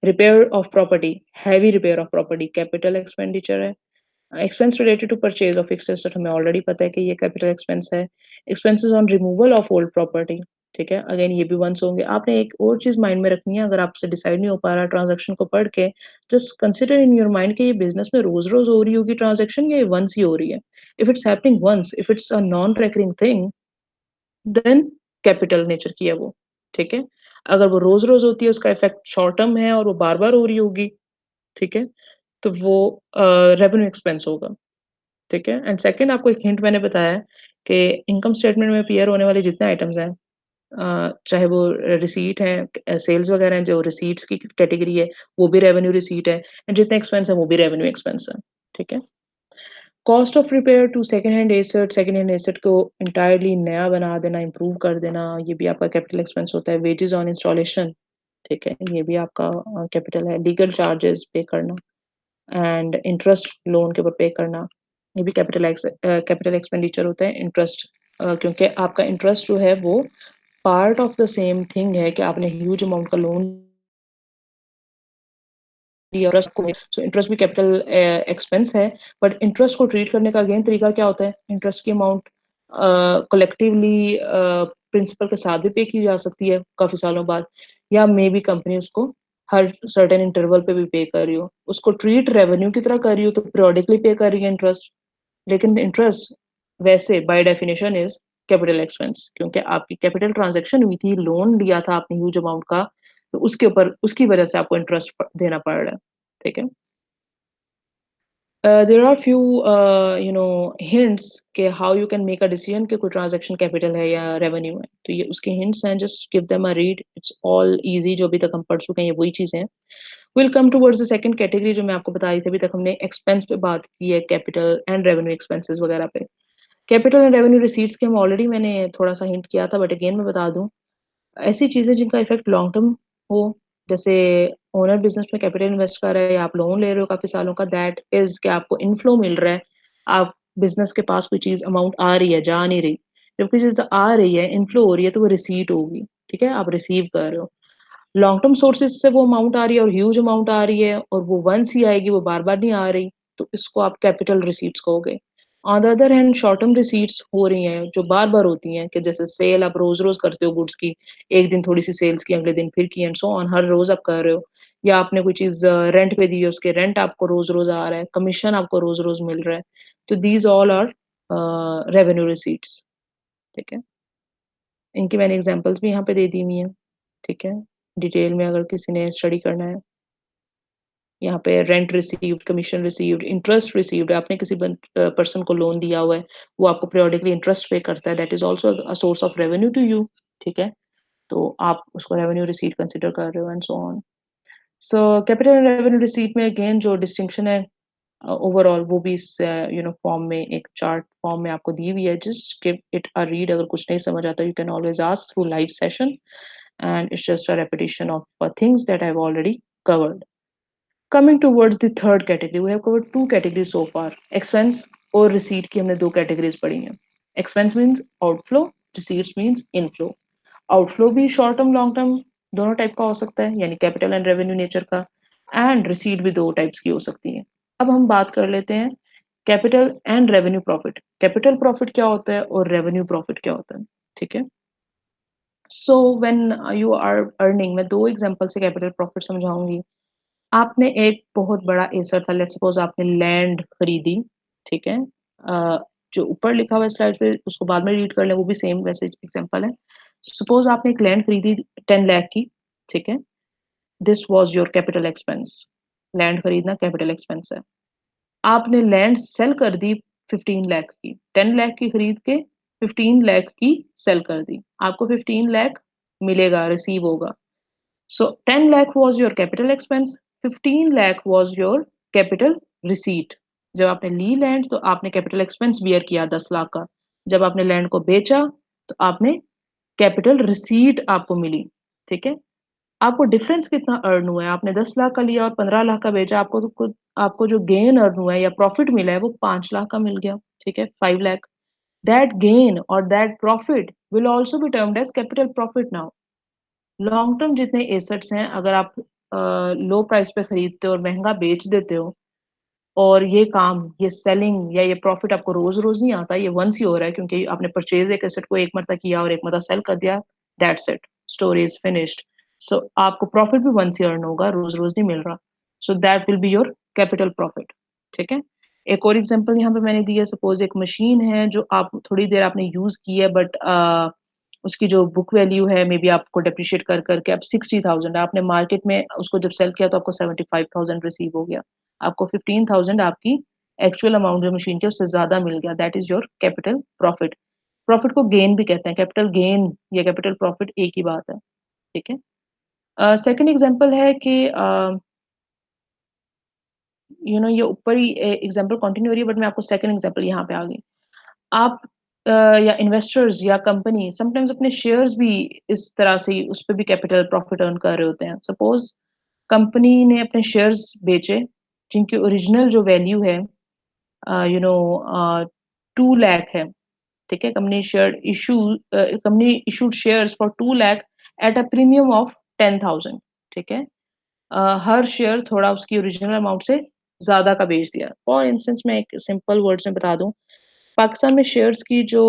S1: Repair of property, heavy repair of property capital expenditure है। Expense related to purchase of fixed asset हमें ऑलरेडी पता है कि ये कैपिटल एक्सपेंस है। Expenses on removal of old property, ठीक है? अगेन ये भी वंस होंगे। आपने एक और चीज़ माइंड में रखनी है अगर आपसे डिसाइड नहीं हो पा रहा ट्रांज़ैक्शन को पढ़ के, just consider in your mind कि ये बिज़नेस में रोज़-रोज़ हो रही होगी ट्रांज़ैक्शन या ये वंस ही हो रही है। If it's happening once, if it's a non recurring thing, then capital nature की है वो, ठीक है? अगर वो रोज़-रोज़ होती है उसका इफ़ेक्ट शॉर्ट टर्म है और वो बार-बार हो रही होगी, ठीक है? तो वो रेवेन्यू एक्सपेंस होगा, ठीक है? एंड सेकंड आपको एक हिंट मैंने बताया है कि इनकम स्टेटमेंट में अपीयर होने वाले जितने आइटम्स हैं, चाहे वो रिसीट है, सेल्स वगैरह हैं, जो रिसीट्स की कैटेगरी है, वो भी रेवेन्यू रिसीट है एंड जितने एक्सपेंस है वो भी रेवेन्यू एक्सपेंस है, ठीक है? Cost of repair to second hand asset को एंटायरली नया बना देना, इम्प्रूव कर देना, ये भी आपका कैपिटल एक्सपेंस होता है। वेजेस ऑन इंस्टॉलेशन, ठीक है? ये भी आपका कैपिटल है। लीगल चार्जेस पे करना एंड इंटरेस्ट लोन के ऊपर पे करना, ये भी कैपिटल एक्सपेंडिचर होता है। इंटरेस्ट क्योंकि आपका इंटरेस्ट जो है वो part of the same thing है कि आपने ह्यूज अमाउंट का लोन लिया और को सो इंटरेस्ट भी कैपिटल एक्सपेंस है, बट इंटरेस्ट को ट्रीट करने का अगेन तरीका क्या होता है? इंटरेस्ट की अमाउंट कलेक्टिवली प्रिंसिपल के साथ भी पे की जा सकती है काफ़ी सालों बाद, या मे बी कंपनी उसको हर सर्टेन इंटरवल पे भी पे कर रही हो। उसको ट्रीट रेवेन्यू की तरह कर रही हो तो पीरियोडिकली पे कर रही है इंटरेस्ट, लेकिन इंटरेस्ट वैसे by definition is capital expense, क्योंकि आपकी कैपिटल ट्रांज़ैक्शन हुई थी, लोन लिया था आपने ह्यूज अमाउंट का, तो उसके ऊपर उसकी वजह से आपको इंटरेस्ट प देना पड़ रहा है, ठीक है? देयर आर फ्यू हिंट्स कि how you can make a decision कि कोई ट्रांज़ैक्शन कैपिटल है या रेवेन्यू है। तो ये उसके हिंट्स हैं, just give them a read, it's all easy, जो अभी तक हम पढ़ चुके हैं, ये वही चीज़ें हैं। Will come towards the second category जो मैं आपको बता रही थी, अभी तक हमने एक्सपेंस पे बात की है, कैपिटल एंड रेवेन्यू एक्सपेंसेस वगैरह पे। कैपिटल एंड रेवेन्यू रिसीट्स के हम ऑलरेडी मैंने थोड़ा-सा हिंट किया था, बट अगेन मैं बता दूँ, ऐसी चीज़ें जिनका इफ़ेक्ट लॉन्ग टर्म हो, जैसे ओनर बिज़नेस में कैपिटल इन्वेस्ट कर रहा है या आप लोन ले रहे हो काफ़ी सालों का, दैट इज़ कि आपको इनफ्लो मिल रहा है। आप बिज़नेस के पास कोई चीज़ अमाउंट आ रही है, जा नहीं रही। जब कोई चीज़ आ रही है, इनफ्लो हो रही है, तो वो रिसीट होगी, ठीक है? आप रिसीव कर रहे हो। लॉन्ग टर्म सोर्सेज़ से वो अमाउंट आ रही है और ह्यूज अमाउंट आ रही है और वो वन्स ही आएगी, वो बार-बार नहीं आ रही, तो इसको आप कैपिटल रिसीट्स कहोगे। On the other hand short term receipts हो रही हैं, जो बार-बार होती हैं कि जैसे सेल आप रोज़-रोज़ करते हो गुड्स की, एक दिन थोड़ी-सी सेल्स की, अगले दिन फिर की एंड सो ऑन, हर रोज़ आप कर रहे हो। या आपने कोई चीज़ रेंट पे दी है, उसके रेंट आपको रोज़-रोज़ आ रहा है, कमीशन आपको रोज़-रोज़ मिल रहा है। तो these all are revenue receipts, ठीक है? इनकी मैंने एग्ज़ाम्पल्स भी यहाँ पे दे दी हुई हैं, ठीक है? डिटेल में अगर किसी ने स्टडी करना है। यहाँ पे rent received, commission received, interest received, आपने किसी पर्सन को लोन दिया हुआ है, वो आपको पीरियोडिकली इंटरेस्ट पे करता है, that is also a source of revenue to you, ठीक है? तो आप उसको रेवेन्यू रिसीट कंसिडर कर रहे हो and so on. So capital and revenue receipt में अगेन जो डिस्टिंक्शन है ओवरऑल, वो भी इस फॉर्म में, एक चार्ट फॉर्म में आपको दी हुई है। Just give it a read, अगर कुछ नहीं समझ आता, you can always ask through live session and it's just a repetition of things that I have already covered. Coming towards the third category, we have covered two categories so far. Expense और receipt की हमने दो categories पढ़ी हैं. Expense means outflow, receipts means inflow. Outflow भी short term, long term दोनों type का हो सकता है, यानी capital and revenue nature का, and receipt भी दो टाइप्स की हो सकती है. अब हम बात कर लेते हैं capital and revenue profit. Capital profit क्या होता है और revenue profit क्या होता है, ठीक है? So when you are earning, मैं दो एग्जांपल से capital profit समझाऊंगी. आपने एक बहुत बड़ा एसर था, लेट्स सपोज आपने लैंड खरीदी, ठीक है? जो ऊपर लिखा हुआ है स्लाइड पे उसको बाद में रीड कर लें, वो भी सेम वैसे एग्जांपल है। सपोज आपने एक लैंड खरीदी 10 लाख की, ठीक है? This was your capital expense. Land खरीदना कैपिटल एक्सपेंस है। आपने लैंड सेल कर दी 15 लाख की, 10 लाख की खरीद के 15 लाख की सेल कर दी, आपको 15 लाख मिलेगा, रिसीव होगा। So 10 lakh was your capital expense, 15 lakh was your capital receipt. जब आपने ली लैंड तो आपने कैपिटल एक्सपेंस बियर किया 10 लाख का। जब आपने लैंड को बेचा तो आपने कैपिटल रिसीट आपको मिली, ठीक है? आपको डिफरेंस कितना अर्न हुआ है? आपने 10 लाख का लिया और 15 लाख का बेचा, आपको जो गेन अर्न हुआ है या प्रॉफिट मिला है वो 5 लाख का मिल गया, ठीक है? 5 लाख। दैट गेन और that profit will also be termed as capital profit now. Long term जितने एसेट्स हैं, अगर आप लो प्राइस पे खरीदते हो और महंगा बेच देते हो, और ये काम, ये सेलिंग या ये प्रॉफिट आपको रोज रोज नहीं आता, ये वंस ही हो रहा है क्योंकि आपने परचेज एक एसेट को एक मरता किया और एक मरता सेल कर दिया, that's it, story is finished. So आपको प्रॉफिट भी वंस ही अर्न होगा, रोज रोज नहीं मिल रहा। So that will be your capital profit, ठीक है? एक और एग्जांपल यहाँ पे मैंने दी है, सपोज एक मशीन है जो आप थोड़ी देर आपने यूज की है, बट उसकी जो बुक वैल्यू है मे बी आपको डेप्रिशिएट कर करके अब 60,000 आपने मार्केट में उसको जब सेल किया तो आपको 75,000 रिसीव हो गया, आपको 15,000 आपकी एक्चुअल अमाउंट जो मशीन की उससे ज्यादा मिल गया, that is your capital profit. Profit को गेन भी कहते हैं, कैपिटल गेन या कैपिटल प्रॉफिट एक ही बात है, ठीक है। सेकंड एग्जांपल है कि ये ऊपर ही एग्जांपल कंटिन्यू हो रही है बट मैं आपको सेकंड एग्जांपल यहाँ पे आ गई। आप या इन्वेस्टर्स या कंपनी समटाइम्स अपने शेयर्स भी इस तरह से उस पर भी कैपिटल प्रॉफिट अर्न कर रहे होते हैं। सपोज कंपनी ने अपने शेयर्स बेचे जिनकी ओरिजिनल जो वैल्यू है यू नो 2 लाख है, ठीक है। Company issued shares for 2 lakh at a premium of 10,000, ठीक है। हर शेयर थोड़ा उसकी ओरिजिनल अमाउंट से ज्यादा का बेच दिया। फॉर इंस्टेंस मैं एक सिंपल वर्ड्स में बता दूं, पाकिस्तान में शेयर्स की जो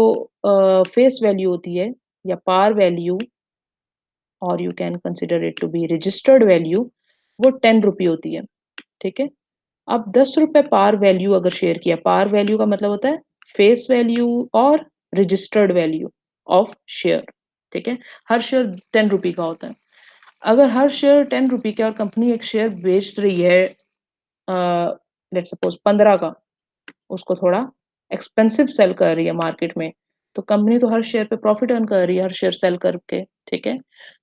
S1: फेस वैल्यू होती है या पार वैल्यू, और you can consider it to be registered value, वो 10 रुपये होती है, ठीक है। अब 10 रुपए पार वैल्यू अगर शेयर किया, पार वैल्यू का मतलब होता है फेस वैल्यू और रजिस्टर्ड वैल्यू ऑफ शेयर, ठीक है। हर शेयर 10 रुपये का होता है। अगर हर शेयर 10 रुपये का और कंपनी एक शेयर बेच रही है लेट सपोज 15 का, उसको थोड़ा एक्सपेंसिव सेल कर रही है मार्केट में, तो कंपनी तो हर शेयर पे प्रॉफिट अर्न कर रही है हर शेयर सेल करके, ठीक है।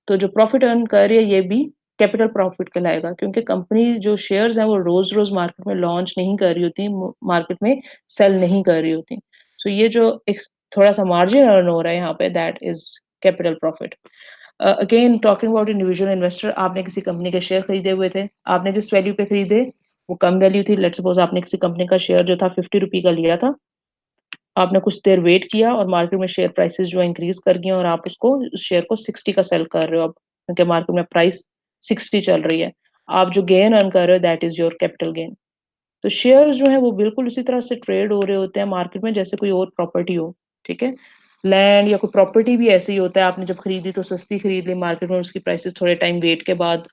S1: तो जो प्रॉफिट अर्न कर रही है ये भी कैपिटल प्रॉफिट कहलाएगा, क्योंकि कंपनी जो शेयर्स हैं वो रोज रोज मार्केट में लॉन्च नहीं कर रही होती, मार्केट में सेल नहीं कर रही होती। सो ये जो एक थोड़ा सा मार्जिन अर्न हो रहा है यहाँ पे, that is capital profit. Again talking about individual investor, आपने किसी कंपनी के शेयर खरीदे हुए थे, आपने जिस वैल्यू पे खरीदे वो कम वैल्यू थी। लेट्स सपोज आपने किसी कंपनी का शेयर जो था 50 रुपये का लिया था, आपने कुछ देर वेट किया और मार्केट में शेयर प्राइसेस जो इंक्रीज कर गई और आप उसको उस शेयर को 60 का सेल कर रहे हो अब, क्योंकि मार्केट में प्राइस 60 चल रही है। आप जो गेन अर्न कर रहे हो that is your capital gain. तो शेयर्स जो है वो बिल्कुल उसी तरह से ट्रेड हो रहे होते हैं मार्केट में जैसे कोई और प्रॉपर्टी हो, ठीक है। लैंड या कोई प्रॉपर्टी भी ऐसे ही होता है, आपने जब खरीदी तो सस्ती खरीद ली, मार्केट में उसकी प्राइसेस थोड़े टाइम वेट के बाद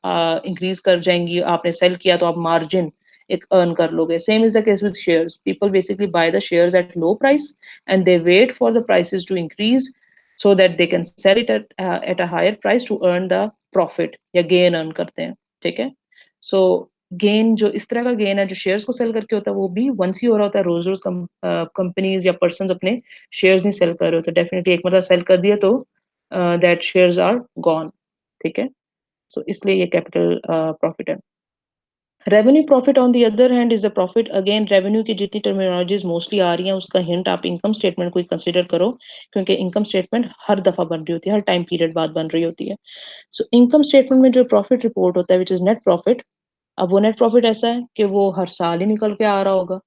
S1: इंक्रीज कर जाएंगी, आपने सेल किया तो आप मार्जिन एक अर्न कर लोगे। Same is the case with shares, people basically buy the shares at low price and they wait for the prices to increase so that they can sell it at a higher price to earn the profit या gain earn करते हैं, ठीक है। सो gain जो इस तरह का gain है जो शेयर्स को सेल करके होता है वो भी वंस ही हो रहा होता है, रोज रोज कंपनीज या पर्सन अपने शेयर्स नहीं सेल कर रहे होते। डेफिनेटली एक मतलब सेल कर दिया तो दैट शेयर्स आर गॉन, ठीक है। सो इसलिए ये कैपिटल प्रॉफिट है। Revenue profit on the other hand is the profit. Again revenue की जितनी टर्मिनोलॉजीज मोस्टली आ रही हैं उसका हिंट आप इनकम स्टेटमेंट को कंसिडर करो, क्योंकि इनकम स्टेटमेंट हर दफा बन रही होती है, हर टाइम पीरियड बाद बन रही होती है। सो इनकम स्टेटमेंट में जो प्रॉफिट रिपोर्ट होता है विच इज नेट प्रॉफिट, अब वो नेट प्रॉफिट ऐसा है कि वो हर साल ही निकल के आ रहा होगा।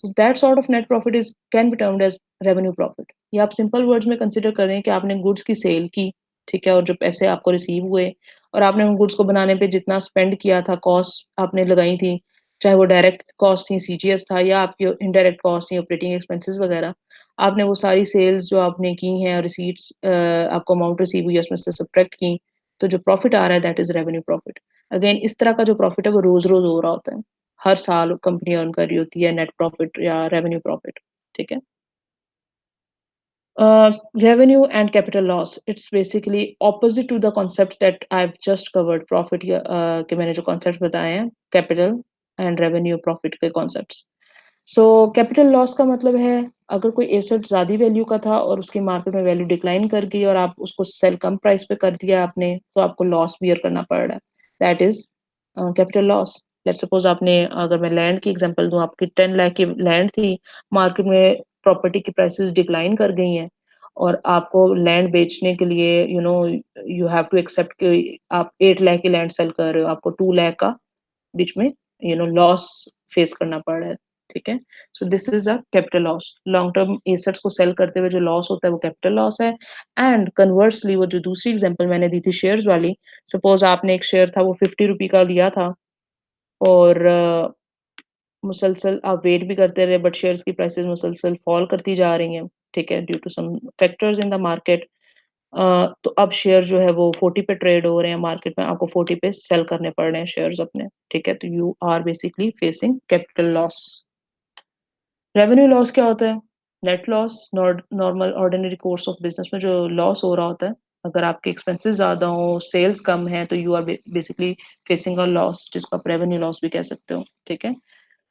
S1: So that sort of net profit is can be termed as revenue profit. या आप सिंपल वर्ड्स में कंसिडर करें कि आपने गुड्स की सेल की, ठीक है, और जो पैसे आपको रिसीव हुए और आपने उन गुड्स को बनाने पे जितना स्पेंड किया था, कॉस्ट आपने लगाई थी, चाहे वो डायरेक्ट कॉस्ट थी, सीजीएस था, या आपकी इनडायरेक्ट कॉस्ट थी, ऑपरेटिंग एक्सपेंसेस वगैरह, आपने वो सारी सेल्स जो आपने की हैं, रिसीट्स आपको अमाउंट रिसीव हुई है उसमें से सब्ट्रैक्ट की, तो जो प्रॉफिट आ रहा है that is revenue profit. Again इस तरह का जो प्रॉफिट है वो रोज रोज हो रहा होता है, हर साल कंपनी अर्न कर रही होती है नेट प्रॉफिट या रेवेन्यू प्रॉफिट, ठीक है। Revenue and capital loss, it's basically opposite to the concepts that I've just covered, profit या के मैंने जो concepts बताए हैं, capital and revenue profit के concepts। So capital loss का मतलब है अगर कोई एसेट ज्यादा वैल्यू का था और उसकी मार्केट में वैल्यू डिक्लाइन कर गई और आप उसको सेल कम प्राइस पे कर दिया आपने, तो आपको लॉस बियर करना पड़ रहा है, that is capital loss. Let suppose आपने, अगर मैं लैंड की एग्जांपल दूं, आपकी 10 लाख की लैंड थी, मार्केट में प्रॉपर्टी की प्राइसेस डिक्लाइन कर गई हैं और आपको लैंड बेचने के लिए यू हैव टू एक्सेप्ट कि आप 8 लाख की लैंड सेल कर रहे हो, आपको 2 लाख का बीच में लॉस फेस करना पड़ रहा है, ठीक है। So this is a capital loss. Long term assets को सेल करते हुए जो लॉस होता है वो कैपिटल लॉस है। एंड कन्वर्सली वो जो दूसरी एग्जांपल मैंने दी थी शेयर्स वाली, सपोज आपने एक शेयर था वो 50 रुपये का लिया था और मुसलसल आप वेट भी करते रहे बट शेयर्स की प्राइसेस मुसलसल फॉल करती जा रही हैं, ठीक है, due to some factors in the market. तो अब शेयर जो है वो 40 पे ट्रेड हो रहे हैं मार्केट में, आपको 40 पे सेल करने पड़ रहे हैं शेयर्स अपने, ठीक है। तो you are basically facing capital loss. Revenue loss क्या होता है? Net loss normal ordinary course of business में जो लॉस हो रहा होता है, अगर आपके एक्सपेंसेस ज़्यादा हो, सेल्स कम है, तो you are basically facing a loss, जिसको आप रेवेन्यू लॉस भी कह सकते हो। ठीक है,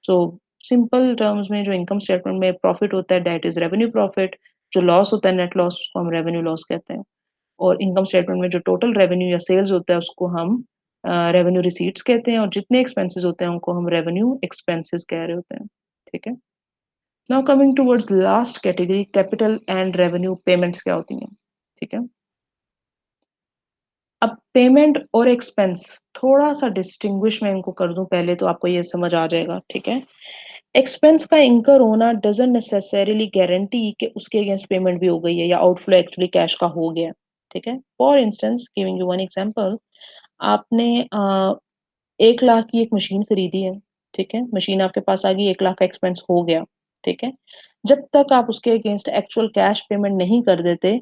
S1: सो सिंपल टर्म्स में जो इनकम स्टेटमेंट में प्रॉफिट होता है दैट इज रेवेन्यू प्रॉफिट, जो लॉस होता है नेट लॉस उसको हम रेवेन्यू लॉस कहते हैं, और इनकम स्टेटमेंट में जो टोटल रेवेन्यू या सेल्स होता है उसको हम रेवेन्यू रिसीट्स कहते हैं, और जितने एक्सपेंसेस होते हैं उनको हम रेवेन्यू एक्सपेंसेस कह रहे होते हैं। ठीक है, now coming towards last category, capital and revenue payments क्या होती हैं। ठीक है, अब पेमेंट और एक्सपेंस थोड़ा सा डिस्टिंग्विश मैं इनको कर दूं पहले, तो आपको ये समझ आ जाएगा। ठीक है, एक्सपेंस का इंकर होना डजंट नेसेसरीली गारंटी कि उसके अगेंस्ट पेमेंट भी हो गई है या आउटफ्लो एक्चुअली कैश का हो गया। ठीक है, for instance giving you one example, आपने 1 लाख की एक मशीन खरीदी है। ठीक है, मशीन आपके पास आ गई, 1 लाख का एक्सपेंस हो गया। ठीक है, जब तक आप उसके अगेंस्ट एक्चुअल कैश पेमेंट नहीं कर देते,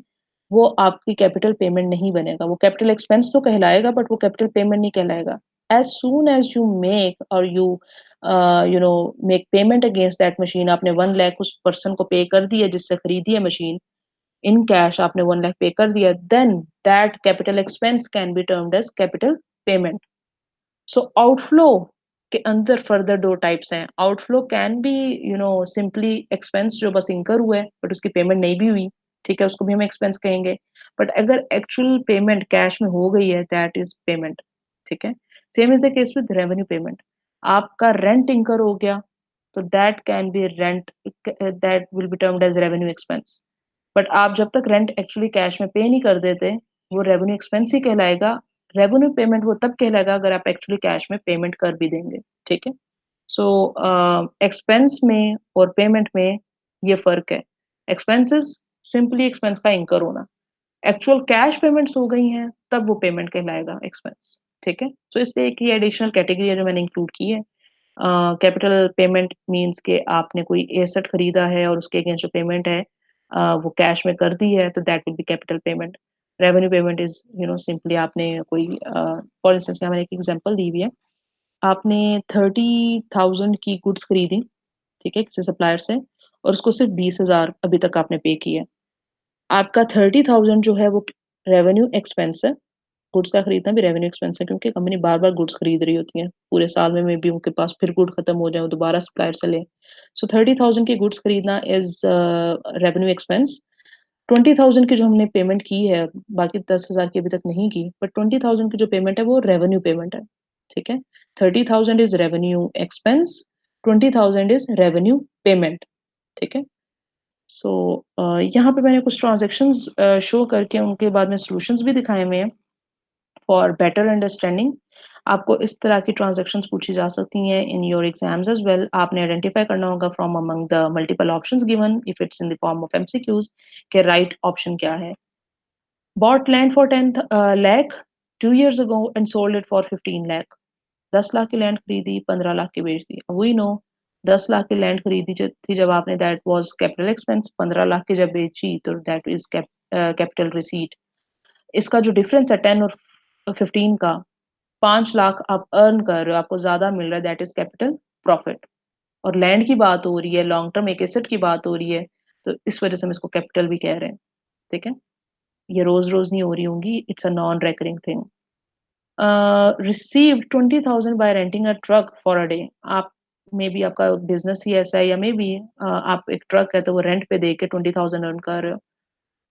S1: वो आपकी कैपिटल पेमेंट नहीं बनेगा। वो कैपिटल एक्सपेंस तो कहलाएगा बट वो कैपिटल पेमेंट नहीं कहलाएगा। As soon as you make और you know make payment against that machine, आपने 1 लाख उस पर्सन को पे कर दिया जिससे खरीदी है मशीन, इन कैश आपने 1 लाख पे कर दिया, then that capital expense can be termed as capital payment. So outflow के अंदर फर्दर दो टाइप्स हैं। Outflow can be simply expense जो बस इंकर हुआ है बट उसकी पेमेंट नहीं भी हुई। ठीक है, उसको भी हम एक्सपेंस कहेंगे। बट अगर एक्चुअल पेमेंट कैश में हो गई है दैट इज पेमेंट। ठीक है, same is the case with revenue payment. आपका रेंट इंकर हो गया, तो that can be rent, that will be termed as revenue expense. But आप जब तक रेंट एक्चुअली कैश में पे नहीं कर देते, वो रेवेन्यू एक्सपेंस ही कहलाएगा। रेवेन्यू पेमेंट वो तब कहलाएगा अगर आप एक्चुअली कैश में पेमेंट कर भी देंगे। ठीक है, सो एक्सपेंस में और पेमेंट में ये फर्क है। एक्सपेंसेस सिंपली एक्सपेंस का इंकर होना, एक्चुअल कैश पेमेंट्स हो गई हैं तब वो पेमेंट कहलाएगा एक्सपेंस। ठीक है, सो इसलिए एक ये एडिशनल कैटेगरी है जो मैंने इंक्लूड की है। कैपिटल पेमेंट मीन्स के आपने कोई एसेट खरीदा है और उसके अगेंस्ट जो पेमेंट है वो कैश में कर दी है, तो that will B capital payment. Revenue payment is simply आपने कोई फॉर इंस्टेंस मैंने एक एग्जांपल दी हुई है, आपने 30,000 की गुड्स खरीदी। ठीक है, किसी सप्लायर से, और उसको सिर्फ 20,000 अभी तक आपने पे किया। आपका 30,000 जो है वो रेवेन्यू एक्सपेंस है। गुड्स का खरीदना भी रेवेन्यू एक्सपेंस है क्योंकि कंपनी बार बार गुड्स खरीद रही होती है पूरे साल में, मे बी उनके पास फिर गुड खत्म हो जाए, दोबारा सप्लायर से ले। सो 30,000 की गुड्स खरीदना इज रेवेन्यू एक्सपेंस। 20,000 की जो हमने पेमेंट की है, बाकी 10,000 की अभी तक नहीं की, बट 20,000 की जो पेमेंट है वो रेवेन्यू पेमेंट है। ठीक है, 30,000 is revenue expense, 20,000 is revenue payment. ठीक है, सो यहाँ पे मैंने कुछ ट्रांजेक्शन्स शो करके उनके बाद में सॉल्यूशंस भी दिखाए हुए हैं फॉर बेटर अंडरस्टैंडिंग। आपको इस तरह की ट्रांजैक्शंस पूछी जा सकती हैं in your exams as well. आपने आइडेंटिफाई करना होगा from among the multiple options given if it's in the form of MCQs के राइट ऑप्शन क्या है। Bought land for 10 lakh 2 years ago and sold it for 15 lakh। 10 lakh की land खरीदी, 15 लाख की बेच दी। वी नो 10 लाख की लैंड खरीदी थी जब आपने, that was capital expense. 15 lakh की जब बेची तो दैट इज कैपिटल रिसीट। इसका जो डिफरेंस है 10 और 15 का, 5 लाख आप अर्न कर रहे हो, आपको ज्यादा मिल रहा है, दैट इज कैपिटल प्रॉफिट। और लैंड की बात हो रही है, लॉन्ग टर्म एक एसेट की बात हो रही है, तो इस वजह से हम इसको कैपिटल भी कह रहे हैं। ठीक है, ये रोज रोज नहीं हो रही होंगी, it's a non recurring thing. Receive 20,000 by renting a truck for a day. आप मे बी आपका बिजनेस ही ऐसा है, या मे बी आप एक ट्रक है तो वो रेंट पे दे के 20,000 अर्न कर रहे हो।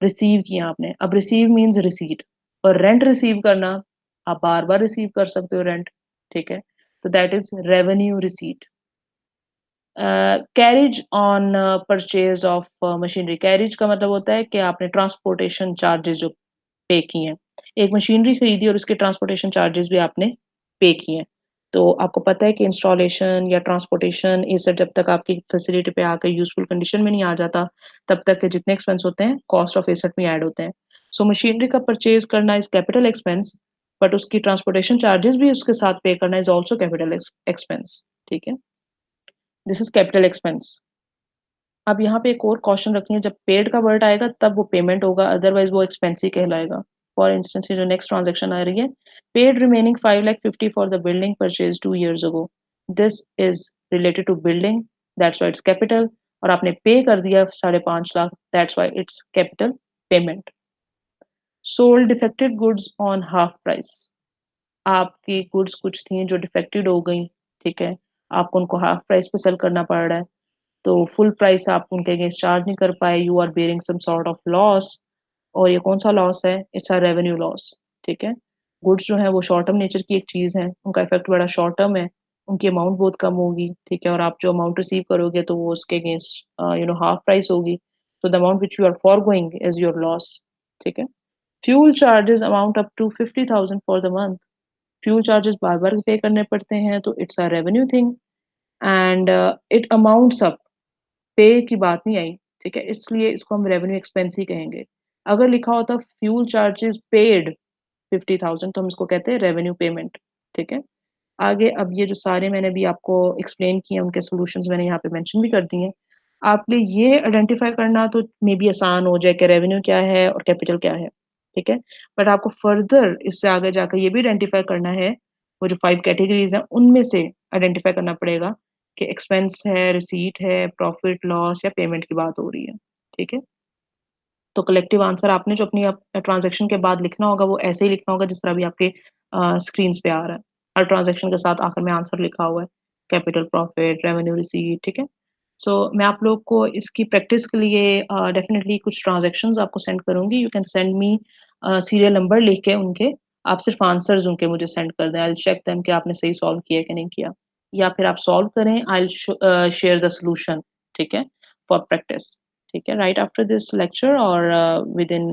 S1: रिसीव किया आपने, अब रिसीव मीन्स रिसीट, और रेंट रिसीव करना, आप बार बार रिसीव कर सकते हो रेंट। ठीक है, तो that is revenue receipt. Carriage on purchase of machinery. Carriage का मतलब होता है कि आपने ट्रांसपोर्टेशन चार्जेस जो पे किए हैं, एक मशीनरी खरीदी और उसके ट्रांसपोर्टेशन चार्जेस भी आपने पे किए हैं। तो आपको पता है कि इंस्टॉलेशन या ट्रांसपोर्टेशन ये सब जब तक आपकी फैसिलिटी पे आकर यूजफुल कंडीशन में नहीं आ जाता, तब तक के जितने एक्सपेंस होते हैं कॉस्ट ऑफ एसेट में ऐड होते हैं। सो मशीनरी का परचेज करना इज कैपिटल एक्सपेंस, बट उसकी ट्रांसपोर्टेशन चार्जेस भी उसके साथ पे करना इज ऑल्सो कैपिटल एक्सपेंस। ठीक है, दिस इज कैपिटल एक्सपेंस। अब यहाँ पे एक और क्वेश्चन रखिए, जब पेड का वर्ड आएगा तब वो पेमेंट होगा, अदरवाइज वो एक्सपेंस ही कहलाएगा। फॉर इंस्टेंस जो नेक्स्ट ट्रांजेक्शन आ रही है, paid remaining 5,50,000 for the building purchase 2 years ago। This is related to building, that's why it's capital. और आपने पे कर दिया 5.5 lakh, that's why it's capital payment. Sold defected goods on half price, आपकी गुड्स कुछ थी जो डिफेक्टेड हो गई, ठीक है, आपको उनको हाफ प्राइस पे सेल करना पड़ रहा है, तो फुल प्राइस आप उनके अगेंस्ट चार्ज नहीं कर पाए, you are bearing some sort of loss. और ये कौन सा लॉस है? इट्स अ रेवेन्यू लॉस, ठीक है। गुड्स जो है वो शॉर्ट टर्म नेचर की एक चीज है, उनका इफेक्ट बड़ा शॉर्ट टर्म है, उनकी अमाउंट बहुत कम होगी, ठीक है, और आप जो अमाउंट रिसीव करोगे तो वो उसके अगेंस्ट हाफ प्राइस होगी, so the amount which you are foregoing is your loss, ठीक है। Fuel charges amount up to 50,000 for the month, fuel charges बार बार पे करने पड़ते हैं, तो it's a revenue thing and it amounts up, pay की बात नहीं आई, ठीक है, इसलिए इसको हम रेवेन्यू एक्सपेंस ही कहेंगे। अगर लिखा होता फ्यूल चार्जेस पेड 50,000 तो हम इसको कहते हैं रेवेन्यू पेमेंट, ठीक है। आगे अब ये जो सारे मैंने भी आपको एक्सप्लेन किए उनके सॉल्यूशंस मैंने यहाँ पे मेंशन भी कर दिए हैं। आप लिए ये आइडेंटिफाई करना तो मे बी आसान हो जाए कि रेवेन्यू क्या है और कैपिटल क्या है, ठीक है। बट आपको फर्दर इससे आगे जाकर ये भी आइडेंटिफाई करना है, वो जो 5 कैटेगरीज हैं उनमें से आइडेंटिफाई करना पड़ेगा कि एक्सपेंस है, रिसीट है, प्रॉफिट लॉस या पेमेंट की बात हो रही है, ठीक है। तो कलेक्टिव आंसर आपने जो अपनी ट्रांजैक्शन के बाद लिखना होगा वो ऐसे ही लिखना होगा जिस तरह भी आपके स्क्रीन पे आ रहा है। हर ट्रांजैक्शन के साथ आखिर में आंसर लिखा हुआ है, कैपिटल, प्रॉफिट, रेवेन्यू, रिसीट, ठीक है। सो मैं आप लोग को इसकी प्रैक्टिस के लिए डेफिनेटली कुछ ट्रांजैक्शंस आपको सेंड करूंगी, you can send me serial number लिख के उनके, आप सिर्फ आंसर्स उनके मुझे सेंड कर दें, आई विल चेक देम कि आपने सही सॉल्व किया कि नहीं किया, या फिर आप सॉल्व करें, I will share the solution, ठीक है, फॉर प्रैक्टिस, ठीक है। Right after this lecture or within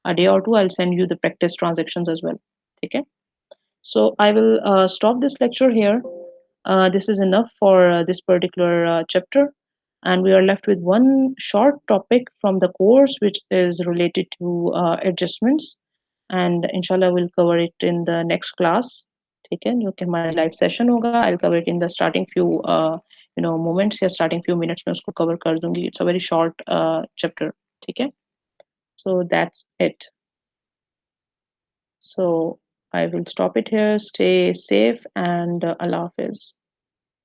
S1: a day or two, I'll send you the practice transactions as well, okay? So I will stop this lecture here. This is enough for this particular chapter, and we are left with one short topic from the course which is related to adjustments, and inshallah we'll cover it in the next class, ठीक है, जो कि हमारा live session होगा। I'll cover it in the starting few moments या starting few minutes में उसको cover कर दूंगी, it's a very short chapter, ठीक है। So that's it, so I will stop it here, stay safe and Allah Hafiz.